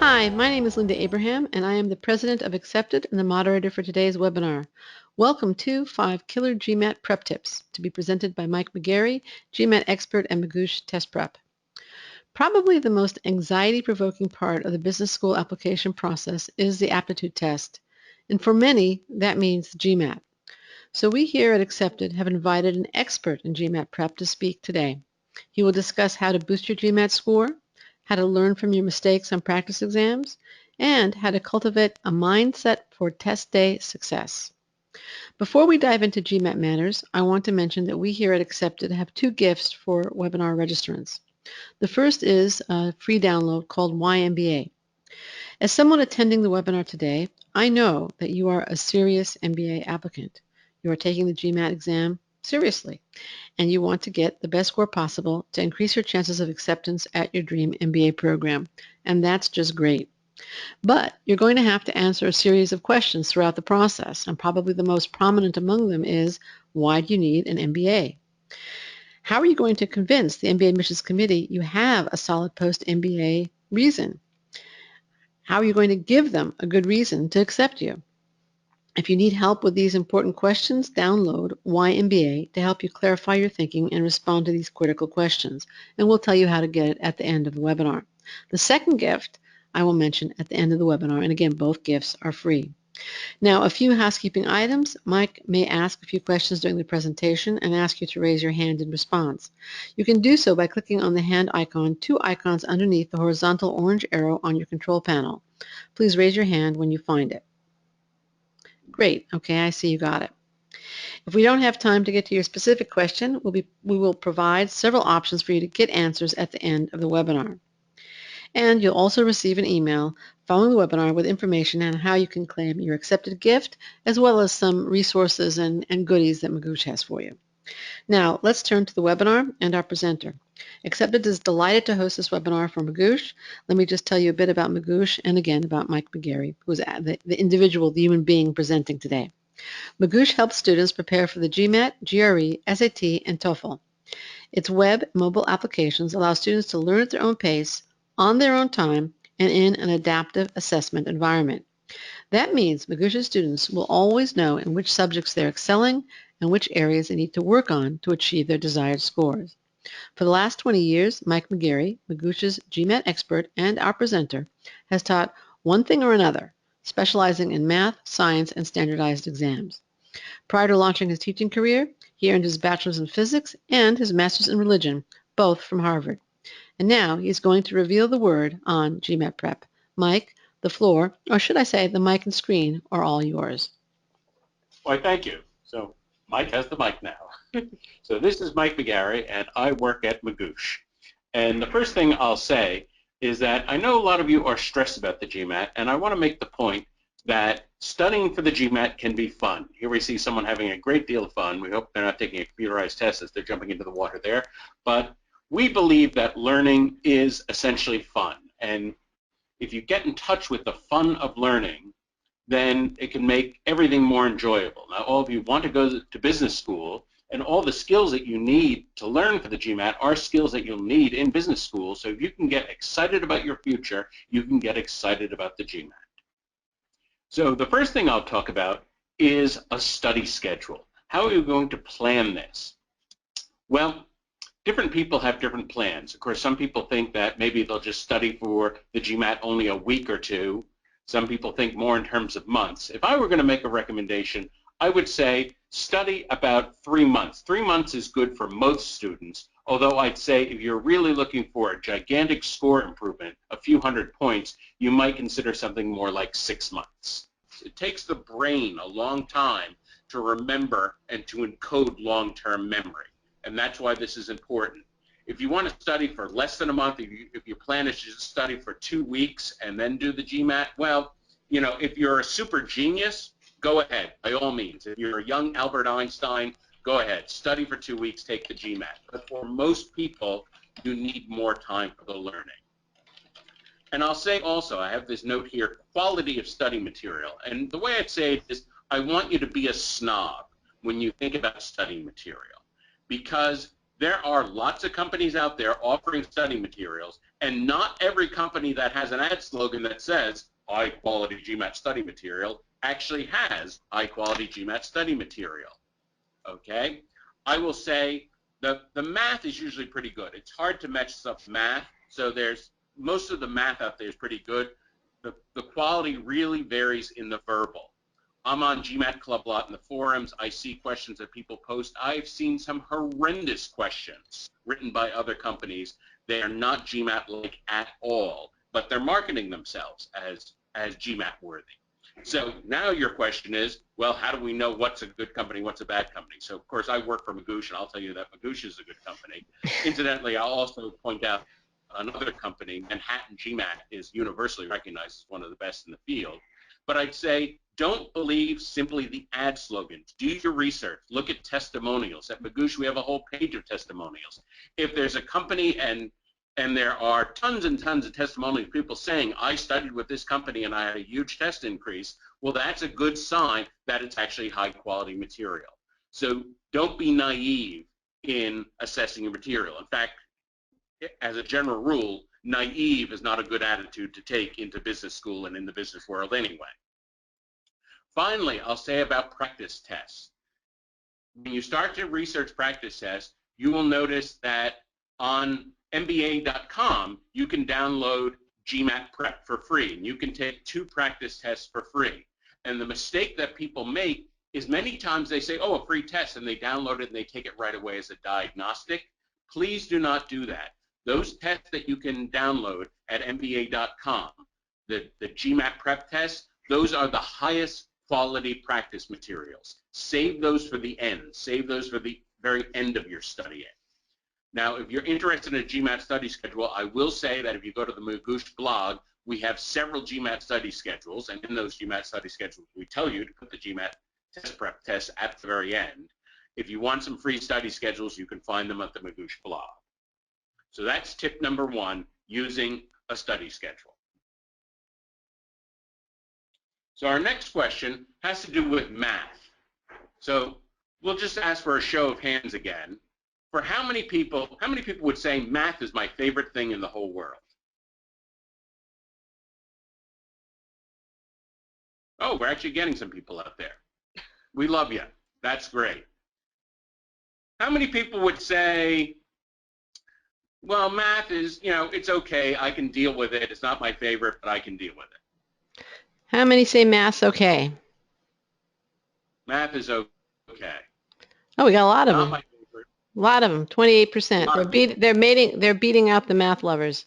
Hi, my name is Linda Abraham, and I am the president of Accepted and the moderator for today's webinar. Welcome to 5 Killer GMAT Prep Tips, to be presented by Mike McGarry, GMAT expert and Magoo Sh Test Prep. Probably the most anxiety-provoking part of the business school application process is the aptitude test, and for many, that means GMAT. So we here at Accepted have invited an expert in GMAT Prep to speak today. He will discuss how to boost your GMAT score, how to learn from your mistakes on practice exams, and how to cultivate a mindset for test day success. Before we dive into GMAT matters, I want to mention that we here at Accepted have 2 gifts for webinar registrants. The first is a free download called YMBA. As someone attending the webinar today, I know that you are a serious MBA applicant. You are taking the GMAT exam seriously, and you want to get the best score possible to increase your chances of acceptance at your dream MBA program, and that's just great. But you're going to have to answer a series of questions throughout the process, and probably the most prominent among them is, why do you need an MBA? How are you going to convince the MBA Admissions Committee you have a solid post-MBA reason? How are you going to give them a good reason to accept you? If you need help with these important questions, download YMBA to help you clarify your thinking and respond to these critical questions, and we'll tell you how to get it at the end of the webinar. The second gift I will mention at the end of the webinar, and again, both gifts are free. Now, a few housekeeping items. Mike may ask a few questions during the presentation and ask you to raise your hand in response. You can do so by clicking on the hand icon, 2 icons underneath the horizontal orange arrow on your control panel. Please raise your hand when you find it. Great. Okay, I see you got it. If we don't have time to get to your specific question, we will provide several options for you to get answers at the end of the webinar. And you'll also receive an email following the webinar with information on how you can claim your accepted gift, as well as some resources and goodies that Magoo Sh has for you. Now, let's turn to the webinar and our presenter. Accepted is delighted to host this webinar for Magoo Sh. Let me just tell you a bit about Magoo Sh and again about Mike McGarry, who is the individual, the human being presenting today. Magoo Sh helps students prepare for the GMAT, GRE, SAT, and TOEFL. Its web mobile applications allow students to learn at their own pace, on their own time, and in an adaptive assessment environment. That means Magoo Sh students will always know in which subjects they're excelling and which areas they need to work on to achieve their desired scores. For the last 20 years, Mike McGarry, Magoo Sh's GMAT expert and our presenter, has taught one thing or another, specializing in math, science, and standardized exams. Prior to launching his teaching career, he earned his bachelor's in physics and his master's in religion, both from Harvard. And now he's going to reveal the word on GMAT Prep. Mike, the floor, or should I say the mic and screen, are all yours. Why, thank you. So Mike has the mic now. So this is Mike McGarry, and I work at Magoo Sh. And the first thing I'll say is that I know a lot of you are stressed about the GMAT, and I want to make the point that studying for the GMAT can be fun. Here we see someone having a great deal of fun. We hope they're not taking a computerized test as they're jumping into the water there. But we believe that learning is essentially fun. And if you get in touch with the fun of learning, then it can make everything more enjoyable. Now, all of you want to go to business school, and all the skills that you need to learn for the GMAT are skills that you'll need in business school. So if you can get excited about your future, you can get excited about the GMAT. So the first thing I'll talk about is a study schedule. How are you going to plan this? Well, different people have different plans. Of course, some people think that maybe they'll just study for the GMAT only a week or two. Some people think more in terms of months. If I were going to make a recommendation, I would say study about 3 months. 3 months is good for most students, although I'd say if you're really looking for a gigantic score improvement, a few hundred points, you might consider something more like 6 months. It takes the brain a long time to remember and to encode long-term memory, and that's why this is important. If you want to study for less than a month, if your plan is to just study for 2 weeks and then do the GMAT, well, you know, if you're a super genius, go ahead, by all means. If you're a young Albert Einstein, go ahead, study for 2 weeks, take the GMAT. But for most people, you need more time for the learning. And I'll say also, I have this note here, quality of study material. And the way I'd say it is, I want you to be a snob when you think about study material, because There are lots of companies out there offering study materials, and not every company that has an ad slogan that says high quality GMAT study material actually has high quality GMAT study material. Okay? I will say the math is usually pretty good. It's hard to mess up math, so there's most of the math out there is pretty good. The quality really varies in the verbal. I'm on GMAT Club a lot in the forums. I see questions that people post. I've seen some horrendous questions written by other companies. They are not GMAT-like at all, but they're marketing themselves as GMAT worthy. So now your question is, well, how do we know what's a good company, what's a bad company? So, of course, I work for Magoo Sh, and I'll tell you that Magoo Sh is a good company. Incidentally, I'll also point out another company, Manhattan GMAT, is universally recognized as one of the best in the field. But I'd say don't believe simply the ad slogans. Do your research. Look at testimonials. At Magoo Sh, we have a whole page of testimonials. If there's a company and there are tons and tons of testimonials, people saying, I studied with this company and I had a huge test increase, well, that's a good sign that it's actually high quality material. So don't be naive in assessing your material. In fact, as a general rule, naive is not a good attitude to take into business school and in the business world anyway. Finally, I'll say about practice tests. When you start to research practice tests, you will notice that on MBA.com, you can download GMAT Prep for free, and you can take 2 practice tests for free. And the mistake that people make is many times they say, oh, a free test, and they download it and they take it right away as a diagnostic. Please do not do that. Those tests that you can download at MBA.com, the GMAT Prep tests, those are the highest quality practice materials. Save those for the end. Save those for the very end of your studying. Now, if you're interested in a GMAT study schedule, I will say that if you go to the Magoo Sh blog, we have several GMAT study schedules, and in those GMAT study schedules, we tell you to put the GMAT test prep test at the very end. If you want some free study schedules, you can find them at the Magoo Sh blog. So that's tip number 1, using a study schedule. So our next question has to do with math. So we'll just ask for a show of hands again. For how many people would say math is my favorite thing in the whole world? Oh, we're actually getting some people out there. We love you. That's great. How many people would say, well, math is, it's okay. I can deal with it. It's not my favorite, but I can deal with it. How many say math's okay? Math is okay. Oh, we got a lot of Not them. my favorite. A lot of them, 28%. They're beating out the math lovers.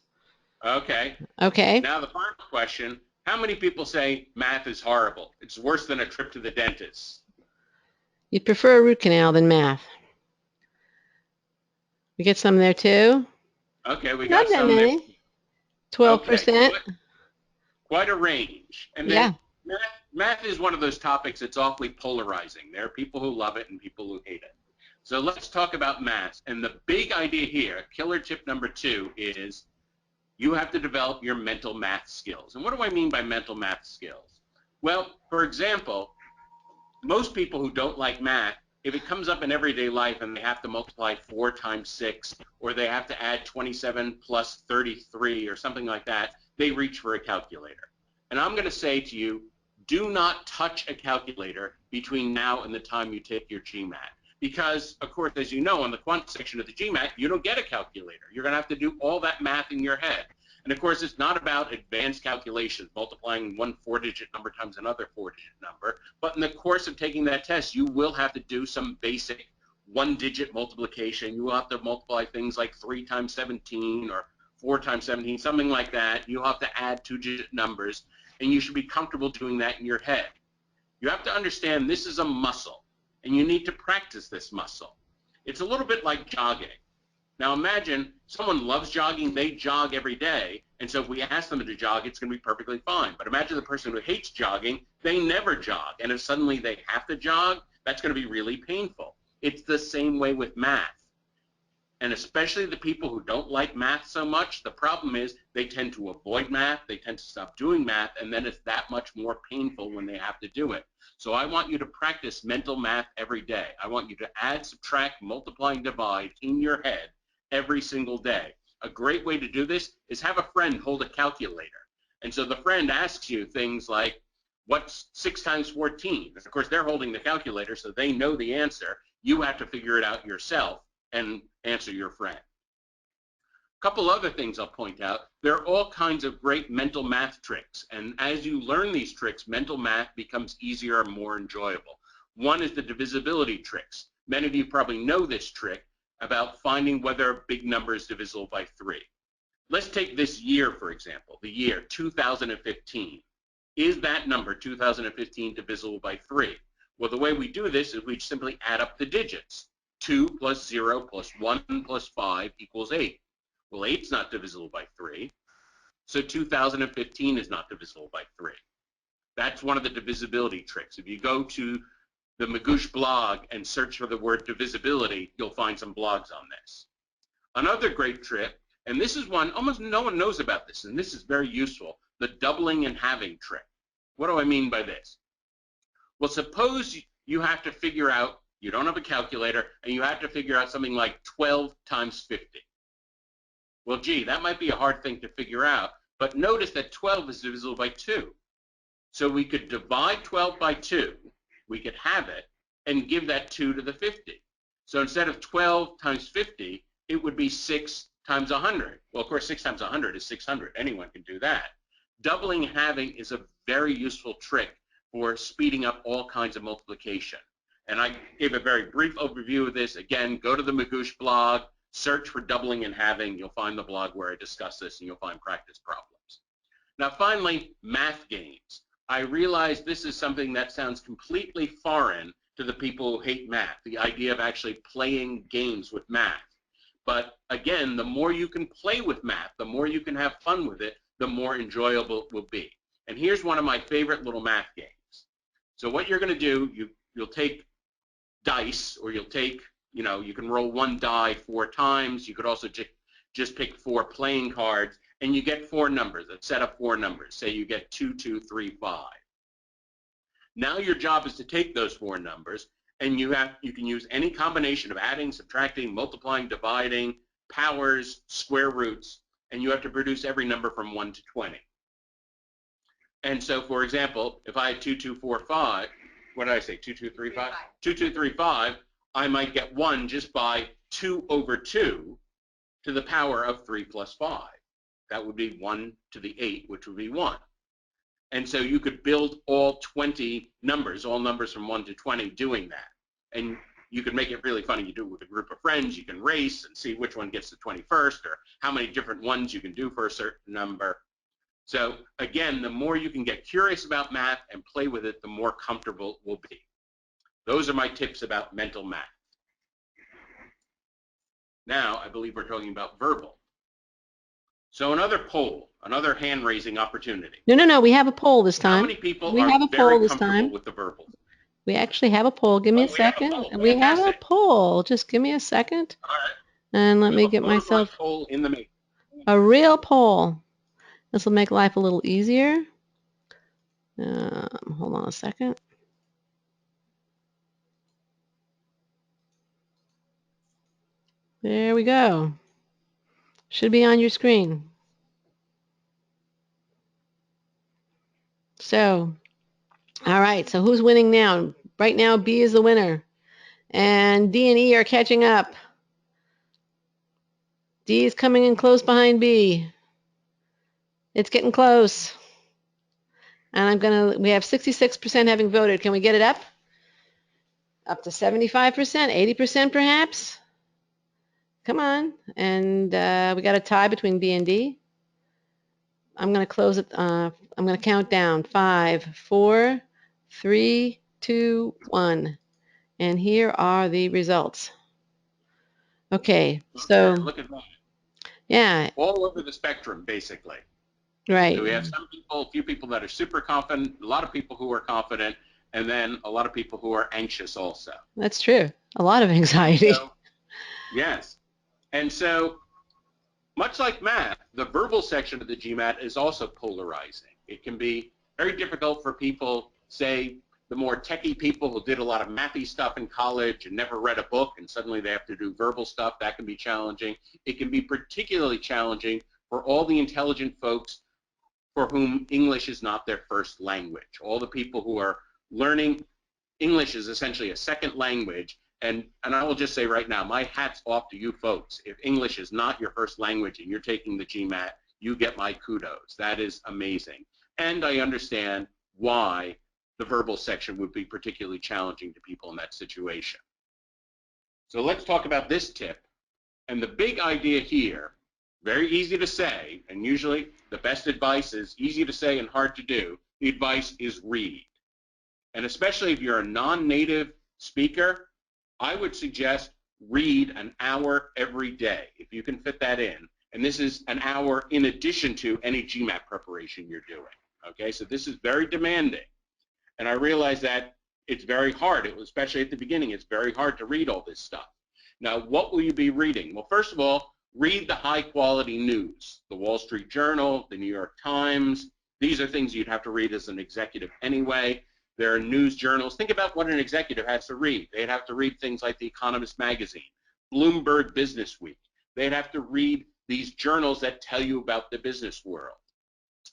Okay. Okay. Now the final question, how many people say math is horrible? It's worse than a trip to the dentist. You'd prefer a root canal than math. We get some there too? Okay, we Not got that some many. there. 12%. Okay, quite a range. And Yeah. then math is one of those topics that's awfully polarizing. There are people who love it and people who hate it. So let's talk about math. And the big idea here, killer tip number 2, is you have to develop your mental math skills. And what do I mean by mental math skills? Well, for example, most people who don't like math, if it comes up in everyday life and they have to multiply 4 times 6, or they have to add 27 plus 33 or something like that, they reach for a calculator. And I'm going to say to you, do not touch a calculator between now and the time you take your GMAT. Because, of course, as you know, on the quant section of the GMAT, you don't get a calculator. You're going to have to do all that math in your head. And, of course, it's not about advanced calculations, multiplying one 4-digit number times another 4-digit number. But in the course of taking that test, you will have to do some basic 1-digit multiplication. You will have to multiply things like 3 times 17 or 4 times 17, something like that. You'll have to add 2-digit numbers, and you should be comfortable doing that in your head. You have to understand this is a muscle, and you need to practice this muscle. It's a little bit like jogging. Now imagine someone loves jogging, they jog every day, and so if we ask them to jog, it's going to be perfectly fine. But imagine the person who hates jogging, they never jog, and if suddenly they have to jog, that's going to be really painful. It's the same way with math. and especially the people who don't like math so much, the problem is they tend to avoid math, they tend to stop doing math, and then it's that much more painful when they have to do it. So I want you to practice mental math every day. I want you to add, subtract, multiply, and divide in your head every single day. A great way to do this is have a friend hold a calculator. And so the friend asks you things like, what's 6 times 14? And of course, they're holding the calculator, so they know the answer. You have to figure it out yourself and answer your friend. A couple other things I'll point out. There are all kinds of great mental math tricks, and as you learn these tricks, mental math becomes easier and more enjoyable. One is the divisibility tricks. Many of you probably know this trick about finding whether a big number is divisible by 3. Let's take this year, for example, the year 2015. Is that number, 2015, divisible by 3? Well, the way we do this is we simply add up the digits. 2 plus 0 plus 1 plus 5 equals 8. Well, 8's not divisible by 3, so 2015 is not divisible by 3. That's one of the divisibility tricks. If you go to the Magoosh blog and search for the word divisibility, you'll find some blogs on this. Another great trick, and this is one almost no one knows about this, and this is very useful, the doubling and halving trick. What do I mean by this? Well, suppose you have to figure out, you don't have a calculator, and you have to figure out something like 12 times 50. Well, gee, that might be a hard thing to figure out, but notice that 12 is divisible by 2. So we could divide 12 by 2, we could have it, and give that 2 to the 50. So instead of 12 times 50, it would be 6 times 100. Well, of course, 6 times 100 is 600. Anyone can do that. Doubling and halving is a very useful trick for speeding up all kinds of multiplication. And I gave a very brief overview of this. Again, go to the Magoosh blog, search for doubling and halving. You'll find the blog where I discuss this, and you'll find practice problems. Now, finally, math games. I realize this is something that sounds completely foreign to the people who hate math, the idea of actually playing games with math. But again, the more you can play with math, the more you can have fun with it, the more enjoyable it will be. And here's one of my favorite little math games. So what you're going to do, you'll take dice, or you'll take, you can roll one die 4 times. You could also just pick 4 playing cards, and you get 4 numbers, a set of 4 numbers. Say you get 2, 2, 3, 5. Now your job is to take those 4 numbers, and you can use any combination of adding, subtracting, multiplying, dividing, powers, square roots, and you have to produce every number from 1 to 20. And so, for example, if I had 2, 2, 4, 5, what did I say, 2, 2, 3, 5? 2, 2, 3, 5, I might get 1 just by 2 over 2 to the power of 3 plus 5. That would be 1 to the 8, which would be 1. And so you could build all 20 numbers, all numbers from 1 to 20, doing that. And you could make it really funny. You do it with a group of friends. You can race and see which one gets the 21st, or how many different ones you can do for a certain number. So again, the more you can get curious about math and play with it, the more comfortable it will be. Those are my tips about mental math. Now, I believe we're talking about verbal. So another poll, another hand-raising opportunity. No, we have a poll this time. How many people are very comfortable with the verbal? We actually have a poll. Give me a second. We have a poll. Just give me a second. All right. And let me get myself poll in the making. A real poll. This will make life a little easier. Hold on a second. There we go. Should be on your screen. So, all right. So who's winning now? Right now, B is the winner. And D and E are catching up. D is coming in close behind B. It's getting close. And we have 66% having voted. Can we get it up? Up to 75%, 80% perhaps? Come on. And we got a tie between B and D. I'm going to close it. I'm going to count down. 5, 4, 3, 2, 1. And here are the results. Okay, so look at that. Yeah. All over the spectrum, basically. Right. So we have some people, a few people that are super confident, a lot of people who are confident, and then a lot of people who are anxious also. That's true. A lot of anxiety. So, yes. And so, much like math, the verbal section of the GMAT is also polarizing. It can be very difficult for people, say, the more techie people who did a lot of mathy stuff in college and never read a book, and suddenly they have to do verbal stuff. That can be challenging. It can be particularly challenging for all the intelligent folks for whom English is not their first language. All the people who are learning English is essentially a second language. And I will just say right now, my hat's off to you folks. If English is not your first language and you're taking the GMAT, you get my kudos. That is amazing. And I understand why the verbal section would be particularly challenging to people in that situation. So let's talk about this tip. And the big idea here, very easy to say, and usually the best advice is easy to say and hard to do. The advice is read. And especially if you're a non-native speaker, I would suggest read an hour every day, if you can fit that in. And this is an hour in addition to any GMAT preparation you're doing. Okay, so this is very demanding. And I realize that it's very hard, especially at the beginning, it's very hard to read all this stuff. Now, what will you be reading? Well, first of all, read the high-quality news. The Wall Street Journal, the New York Times. These are things you'd have to read as an executive anyway. There are news journals. Think about what an executive has to read. They'd have to read things like The Economist magazine, Bloomberg Business Week. They'd have to read these journals that tell you about the business world.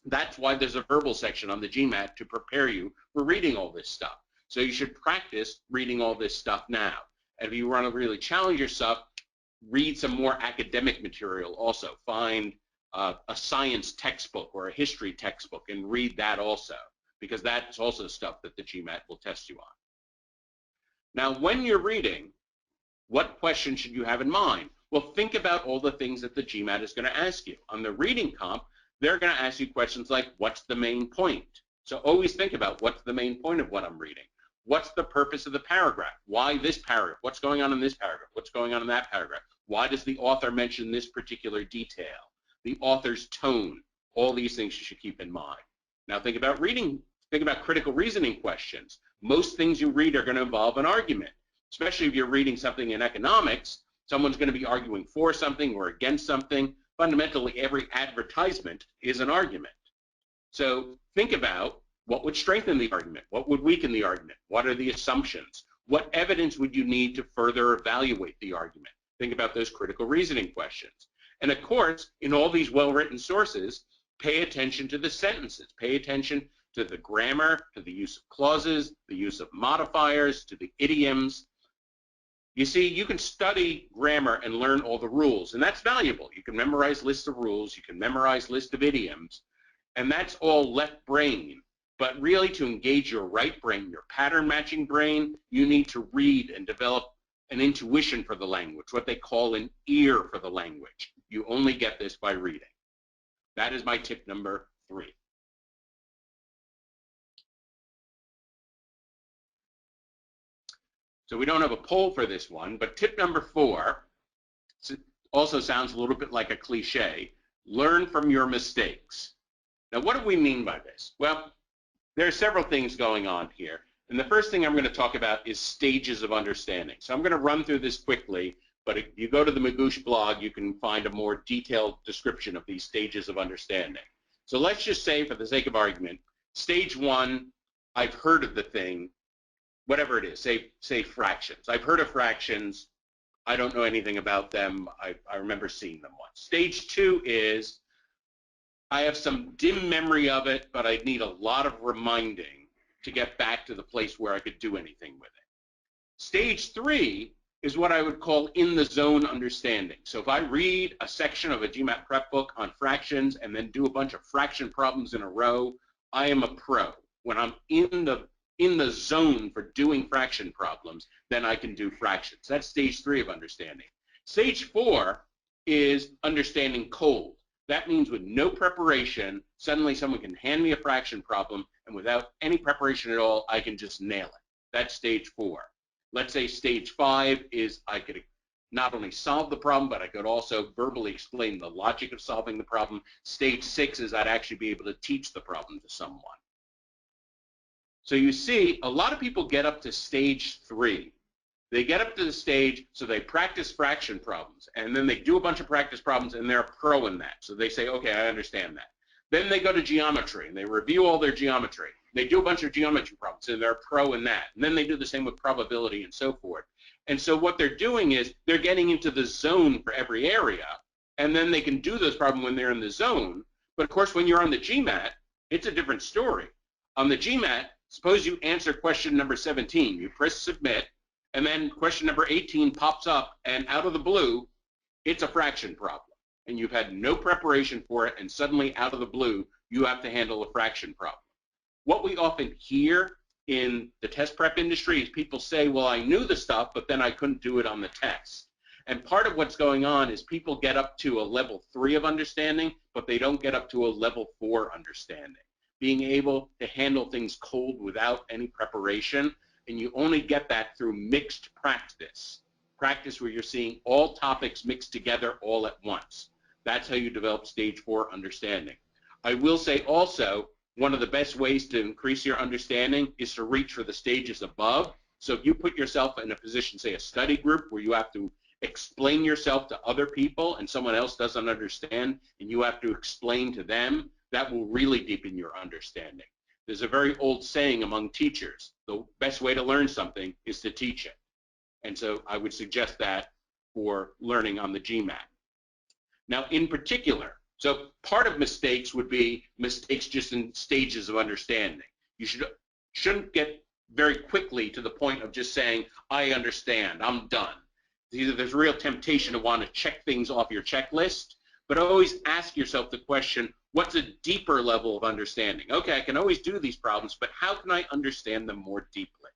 That's why there's a verbal section on the GMAT to prepare you for reading all this stuff. So you should practice reading all this stuff now. And if you want to really challenge yourself, read some more academic material also. Find a science textbook or a history textbook and read that also, because that's also stuff that the GMAT will test you on. Now, when you're reading, what question should you have in mind? Well, think about all the things that the GMAT is going to ask you. On the reading comp, they're going to ask you questions like, what's the main point? So always think about what's the main point of what I'm reading. What's the purpose of the paragraph? Why this paragraph? What's going on in this paragraph? What's going on in that paragraph? Why does the author mention this particular detail? The author's tone. All these things you should keep in mind. Now think about reading. Think about critical reasoning questions. Most things you read are going to involve an argument, especially if you're reading something in economics. Someone's going to be arguing for something or against something. Fundamentally, every advertisement is an argument. So think about what would strengthen the argument, what would weaken the argument, what are the assumptions, what evidence would you need to further evaluate the argument. Think about those critical reasoning questions. And of course, in all these well-written sources, pay attention to the sentences, pay attention to the grammar, to the use of clauses, the use of modifiers, to the idioms. You see, you can study grammar and learn all the rules, and that's valuable. You can memorize lists of rules, you can memorize lists of idioms, and that's all left brain. But really, to engage your right brain, your pattern matching brain, you need to read and develop an intuition for the language, what they call an ear for the language. You only get this by reading. That is my tip number 3. So we don't have a poll for this one, but tip number 4 also sounds a little bit like a cliche. Learn from your mistakes. Now, what do we mean by this? Well, there are several things going on here. And the first thing I'm going to talk about is stages of understanding. So I'm going to run through this quickly, but if you go to the Magoosh blog, you can find a more detailed description of these stages of understanding. So let's just say, for the sake of argument, stage 1, I've heard of the thing, whatever it is, say fractions. I've heard of fractions. I don't know anything about them. I remember seeing them once. Stage 2 is I have some dim memory of it, but I'd need a lot of reminding to get back to the place where I could do anything with it. Stage 3 is what I would call in the zone understanding. So if I read a section of a GMAT prep book on fractions and then do a bunch of fraction problems in a row, I am a pro. When I'm in the zone for doing fraction problems, then I can do fractions. That's stage 3 of understanding. Stage 4 is understanding cold. That means with no preparation, suddenly someone can hand me a fraction problem, and without any preparation at all, I can just nail it. That's stage 4. Let's say stage 5 is I could not only solve the problem, but I could also verbally explain the logic of solving the problem. Stage 6 is I'd actually be able to teach the problem to someone. So you see, a lot of people get up to stage 3, They get up to the stage, so they practice fraction problems, and then they do a bunch of practice problems, and they're a pro in that. So they say, okay, I understand that. Then they go to geometry, and they review all their geometry. They do a bunch of geometry problems, and they're a pro in that. And then they do the same with probability and so forth. And so what they're doing is they're getting into the zone for every area, and then they can do those problems when they're in the zone. But of course, when you're on the GMAT, it's a different story. On the GMAT, suppose you answer question number 17. You press submit, and then question number 18 pops up, and out of the blue, it's a fraction problem. And you've had no preparation for it, and suddenly out of the blue, you have to handle a fraction problem. What we often hear in the test prep industry is people say, well, I knew the stuff, but then I couldn't do it on the test. And part of what's going on is people get up to a level 3 of understanding, but they don't get up to a level 4 understanding. Being able to handle things cold without any preparation, and you only get that through mixed practice. Practice where you're seeing all topics mixed together all at once. That's how you develop stage 4 understanding. I will say also, one of the best ways to increase your understanding is to reach for the stages above. So if you put yourself in a position, say a study group, where you have to explain yourself to other people and someone else doesn't understand, and you have to explain to them, that will really deepen your understanding. There's a very old saying among teachers, the best way to learn something is to teach it. And so I would suggest that for learning on the GMAT. Now, in particular, so part of mistakes would be mistakes just in stages of understanding. You shouldn't get very quickly to the point of just saying, I understand, I'm done. Either there's real temptation to want to check things off your checklist, but always ask yourself the question, what's a deeper level of understanding? Okay, I can always do these problems, but how can I understand them more deeply?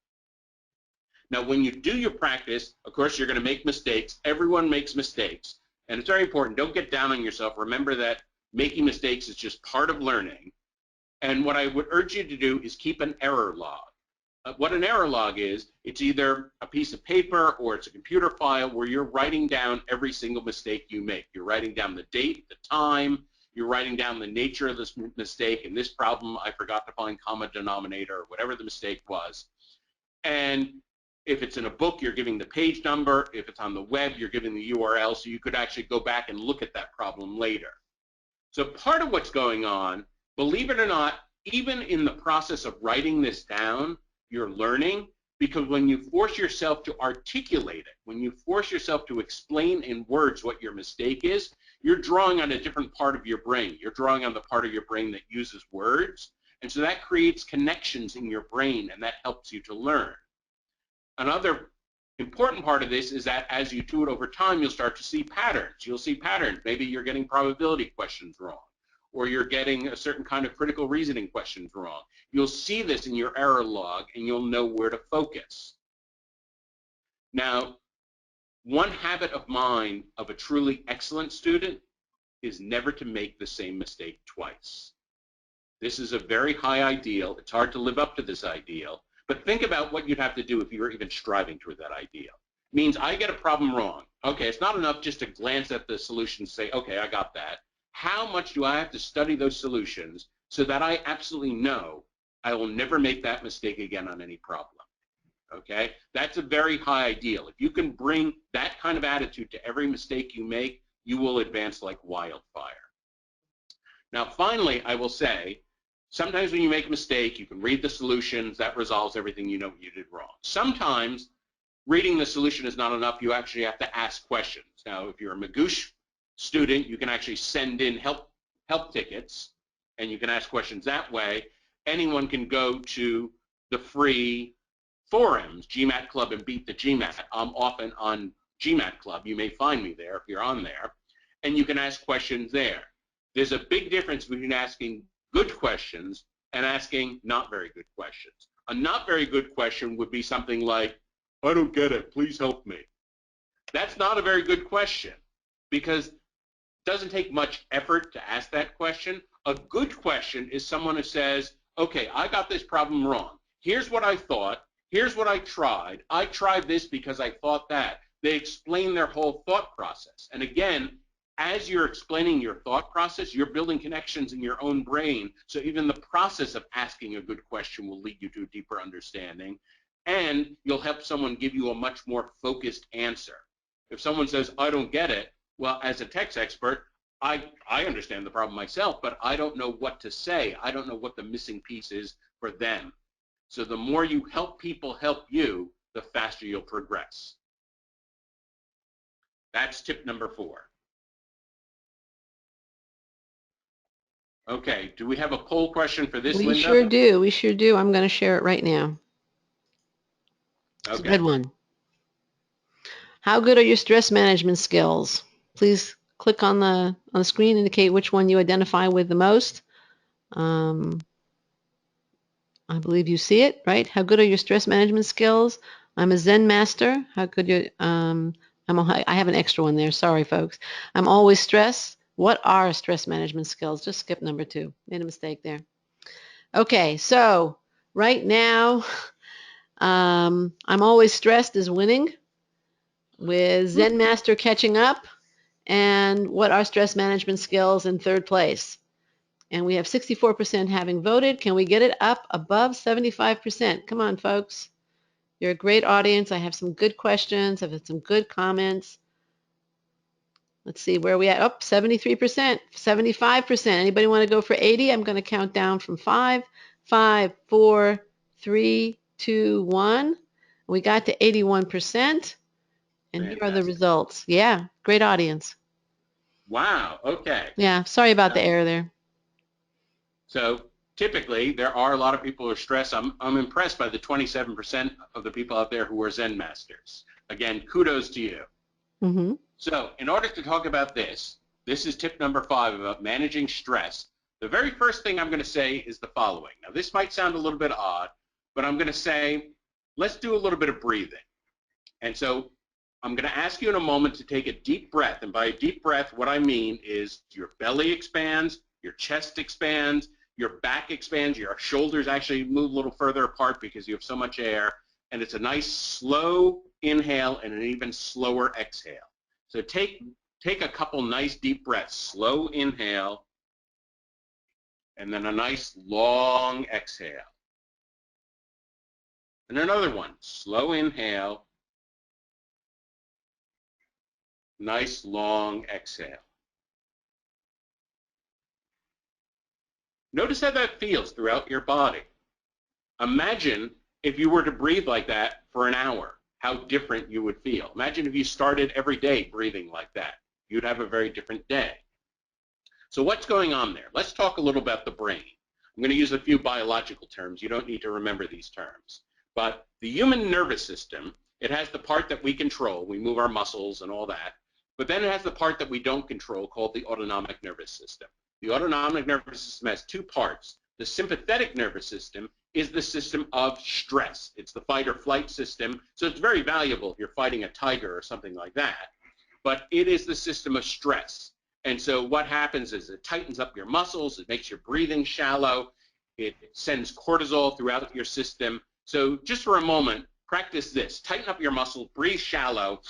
Now, when you do your practice, of course, you're going to make mistakes. Everyone makes mistakes. And it's very important. Don't get down on yourself. Remember that making mistakes is just part of learning. And what I would urge you to do is keep an error log. What an error log is, it's either a piece of paper or it's a computer file where you're writing down every single mistake you make. You're writing down the date, the time, you're writing down the nature of this mistake. In this problem, I forgot to find common denominator, or whatever the mistake was. And if it's in a book, you're giving the page number. If it's on the web, you're giving the URL, so you could actually go back and look at that problem later. So part of what's going on, believe it or not, even in the process of writing this down, you're learning, because when you force yourself to articulate it, when you force yourself to explain in words what your mistake is, you're drawing on a different part of your brain. You're drawing on the part of your brain that uses words, and so that creates connections in your brain, and that helps you to learn. Another important part of this is that as you do it over time, you'll start to see patterns. You'll see patterns. Maybe you're getting probability questions wrong, or you're getting a certain kind of critical reasoning questions wrong. You'll see this in your error log, and you'll know where to focus. Now, one habit of mine of a truly excellent student is never to make the same mistake twice. This is a very high ideal. It's hard to live up to this ideal. But think about what you'd have to do if you were even striving toward that ideal. It means I get a problem wrong. Okay, it's not enough just to glance at the solution and say, okay, I got that. How much do I have to study those solutions so that I absolutely know I will never make that mistake again on any problem? Okay, that's a very high ideal. If you can bring that kind of attitude to every mistake you make, you will advance like wildfire. Now, finally, I will say, sometimes when you make a mistake, you can read the solutions. That resolves everything you know what you did wrong. Sometimes reading the solution is not enough. You actually have to ask questions. Now, if you're a Magoo Sh student, you can actually send in help tickets, and you can ask questions that way. Anyone can go to the free forums, GMAT Club and Beat the GMAT. I'm often on GMAT Club. You may find me there if you're on there, and you can ask questions there. There's a big difference between asking good questions and asking not very good questions. A not very good question would be something like, I don't get it, please help me. That's not a very good question, because it doesn't take much effort to ask that question. A good question is someone who says, okay, I got this problem wrong. Here's what I thought. Here's what I tried. I tried this because I thought that. They explain their whole thought process. And again, as you're explaining your thought process, you're building connections in your own brain. So even the process of asking a good question will lead you to a deeper understanding. and you'll help someone give you a much more focused answer. If someone says, I don't get it, well, as a text expert, I understand the problem myself, but I don't know what to say. I don't know what the missing piece is for them. So the more you help people help you, the faster you'll progress. That's tip number 4. Okay, do we have a poll question for this, We Linda? sure do. We sure do. I'm going to share it right now. It's a good one. How good are your stress management skills? Please click on the screen, indicate which one you identify with the most. I believe you see it, right? How good are your stress management skills? I'm a Zen master. How good you? I have an extra one there. Sorry, folks. I'm always stressed. What are stress management skills? Just skip number 2. Made a mistake there. Okay, so right now, I'm always stressed is winning, with Zen master catching up, and what are stress management skills in 3rd place. And we have 64% having voted. Can we get it up above 75%? Come on, folks. You're a great audience. I have some good questions. I've had some good comments. Let's see where we at. Oh, 73%, 75%. Anybody want to go for 80? I'm going to count down from 5, 5, 4, 3, 2, 1. We got to 81%. And here are the results. Yeah, great audience. Wow, okay. Yeah, sorry about the error there. So typically, there are a lot of people who are stressed. I'm impressed by the 27% of the people out there who are Zen masters. Again, kudos to you. Mm-hmm. So in order to talk about this is tip number 5 about managing stress. The very first thing I'm going to say is the following. Now, this might sound a little bit odd, but I'm going to say, let's do a little bit of breathing. And so I'm going to ask you in a moment to take a deep breath. And by a deep breath, what I mean is your belly expands, your chest expands, your back expands, your shoulders actually move a little further apart because you have so much air, and it's a nice slow inhale and an even slower exhale. So take a couple nice deep breaths. Slow inhale, and then a nice long exhale. And another one. Slow inhale, nice long exhale. Notice how that feels throughout your body. Imagine if you were to breathe like that for an hour, how different you would feel. Imagine if you started every day breathing like that. You'd have a very different day. So what's going on there? Let's talk a little about the brain. I'm going to use a few biological terms. You don't need to remember these terms. But the human nervous system, it has the part that we control. We move our muscles and all that. But then it has the part that we don't control called the autonomic nervous system. The autonomic nervous system has 2 parts. The sympathetic nervous system is the system of stress. It's the fight or flight system, so it's very valuable if you're fighting a tiger or something like that. But it is the system of stress. And so what happens is it tightens up your muscles, it makes your breathing shallow, it sends cortisol throughout your system. So just for a moment, practice this. Tighten up your muscles, breathe shallow,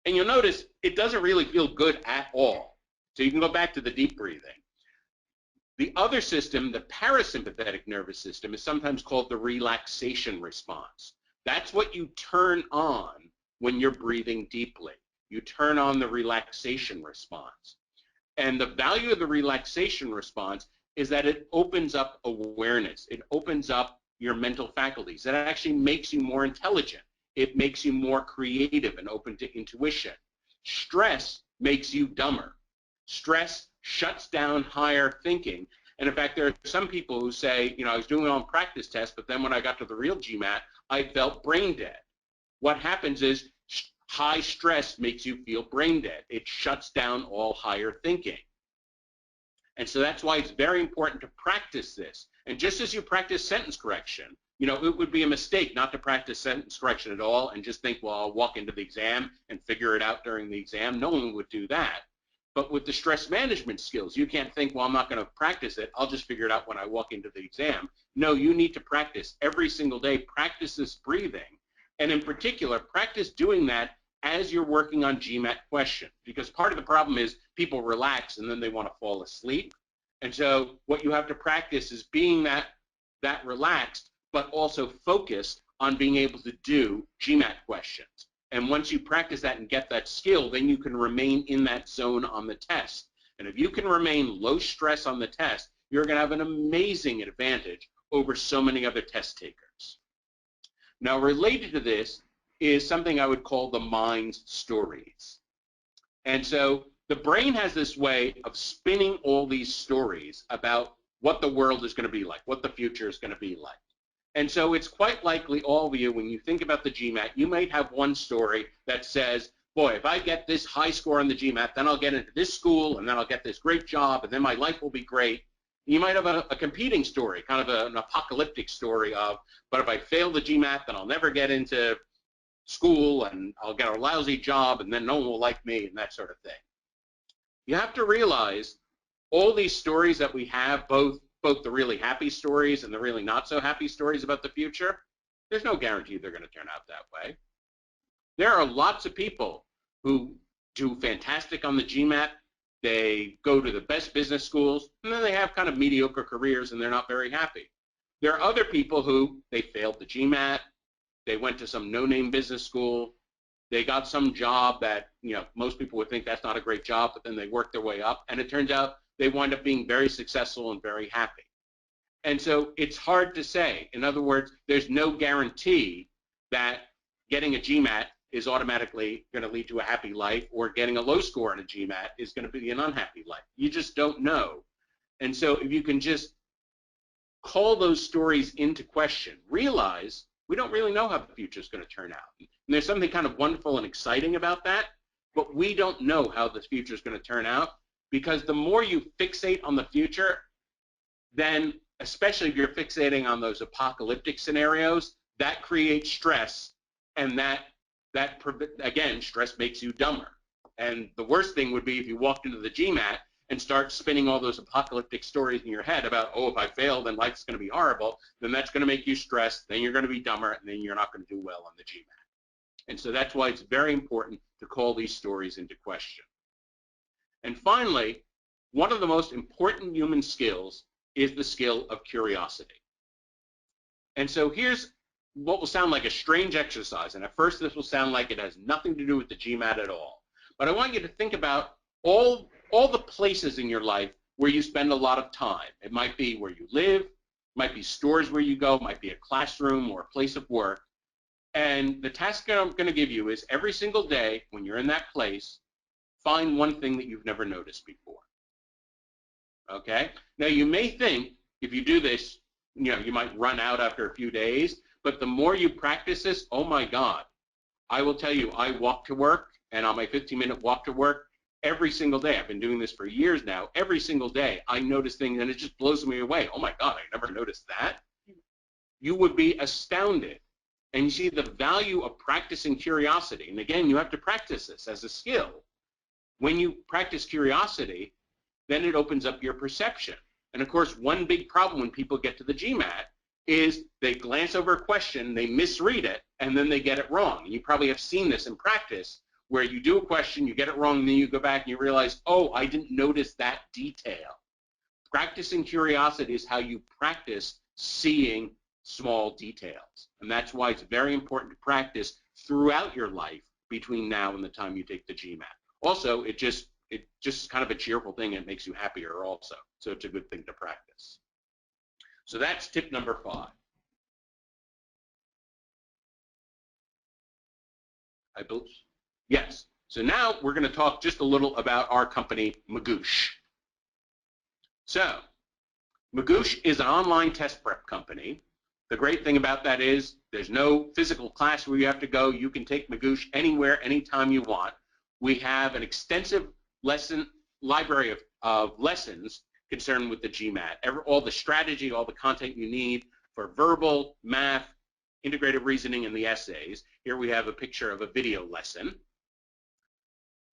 and you'll notice it doesn't really feel good at all. So you can go back to the deep breathing. The other system, the parasympathetic nervous system, is sometimes called the relaxation response. That's what you turn on when you're breathing deeply. You turn on the relaxation response. And the value of the relaxation response is that it opens up awareness. It opens up your mental faculties. It actually makes you more intelligent. It makes you more creative and open to intuition. Stress makes you dumber. Stress shuts down higher thinking. And in fact, there are some people who say, I was doing it on practice tests, but then when I got to the real GMAT, I felt brain dead. What happens is high stress makes you feel brain dead. It shuts down all higher thinking. And so that's why it's very important to practice this. And just as you practice sentence correction, it would be a mistake not to practice sentence correction at all and just think, well, I'll walk into the exam and figure it out during the exam. No one would do that. But with the stress management skills, you can't think, well, I'm not going to practice it. I'll just figure it out when I walk into the exam. No, you need to practice every single day. Practice this breathing. And in particular, practice doing that as you're working on GMAT questions. Because part of the problem is people relax and then they want to fall asleep. And so what you have to practice is being that relaxed, but also focused on being able to do GMAT questions. And once you practice that and get that skill, then you can remain in that zone on the test. And if you can remain low stress on the test, you're going to have an amazing advantage over so many other test takers. Now, related to this is something I would call the mind's stories. And so the brain has this way of spinning all these stories about what the world is going to be like, what the future is going to be like. And so it's quite likely all of you, when you think about the GMAT, you might have one story that says, boy, if I get this high score on the GMAT, then I'll get into this school, and then I'll get this great job, and then my life will be great. You might have a competing story, kind of an apocalyptic story of, but if I fail the GMAT, then I'll never get into school, and I'll get a lousy job, and then no one will like me, and that sort of thing. You have to realize all these stories that we have, both the really happy stories and the really not so happy stories about the future, there's no guarantee they're going to turn out that way. There are lots of people who do fantastic on the GMAT. They go to the best business schools, and then they have kind of mediocre careers, and they're not very happy. There are other people who, they failed the GMAT, they went to some no-name business school, they got some job that, most people would think that's not a great job, but then they worked their way up, and it turns out they wind up being very successful and very happy. And so it's hard to say. In other words, there's no guarantee that getting a GMAT is automatically going to lead to a happy life, or getting a low score on a GMAT is going to be an unhappy life. You just don't know. And so if you can just call those stories into question, realize we don't really know how the future is going to turn out. And there's something kind of wonderful and exciting about that, but we don't know how the future is going to turn out, because the more you fixate on the future, then, especially if you're fixating on those apocalyptic scenarios, that creates stress, and that again, stress makes you dumber. And the worst thing would be if you walked into the GMAT and start spinning all those apocalyptic stories in your head about, oh, if I fail, then life's going to be horrible, then that's going to make you stressed, then you're going to be dumber, and then you're not going to do well on the GMAT. And so that's why it's very important to call these stories into question. And finally, one of the most important human skills is the skill of curiosity. And so here's what will sound like a strange exercise, and at first this will sound like it has nothing to do with the GMAT at all. But I want you to think about all the places in your life where you spend a lot of time. It might be where you live, it might be stores where you go, it might be a classroom or a place of work. And the task I'm going to give you is every single day when you're in that place, find one thing that you've never noticed before. Okay? Now you may think if you do this, you might run out after a few days, but the more you practice this, oh my God, I will tell you, I walk to work, and on my 15-minute walk to work, every single day, I've been doing this for years now, every single day I notice things, and it just blows me away. Oh my God, I never noticed that. You would be astounded. And you see the value of practicing curiosity. And again, you have to practice this as a skill. When you practice curiosity, then it opens up your perception. And of course, one big problem when people get to the GMAT is they glance over a question, they misread it, and then they get it wrong. And you probably have seen this in practice, where you do a question, you get it wrong, and then you go back and you realize, oh, I didn't notice that detail. Practicing curiosity is how you practice seeing small details. And that's why it's very important to practice throughout your life between now and the time you take the GMAT. Also, it's just kind of a cheerful thing, and it makes you happier also. So it's a good thing to practice. So that's tip number 5. Yes. So now we're going to talk just a little about our company, Magoo Sh. So Magoo Sh is an online test prep company. The great thing about that is there's no physical class where you have to go. You can take Magoo Sh anywhere, anytime you want. We have an extensive library of lessons concerned with the GMAT. All the strategy, all the content you need for verbal, math, integrated reasoning, and the essays. Here we have a picture of a video lesson.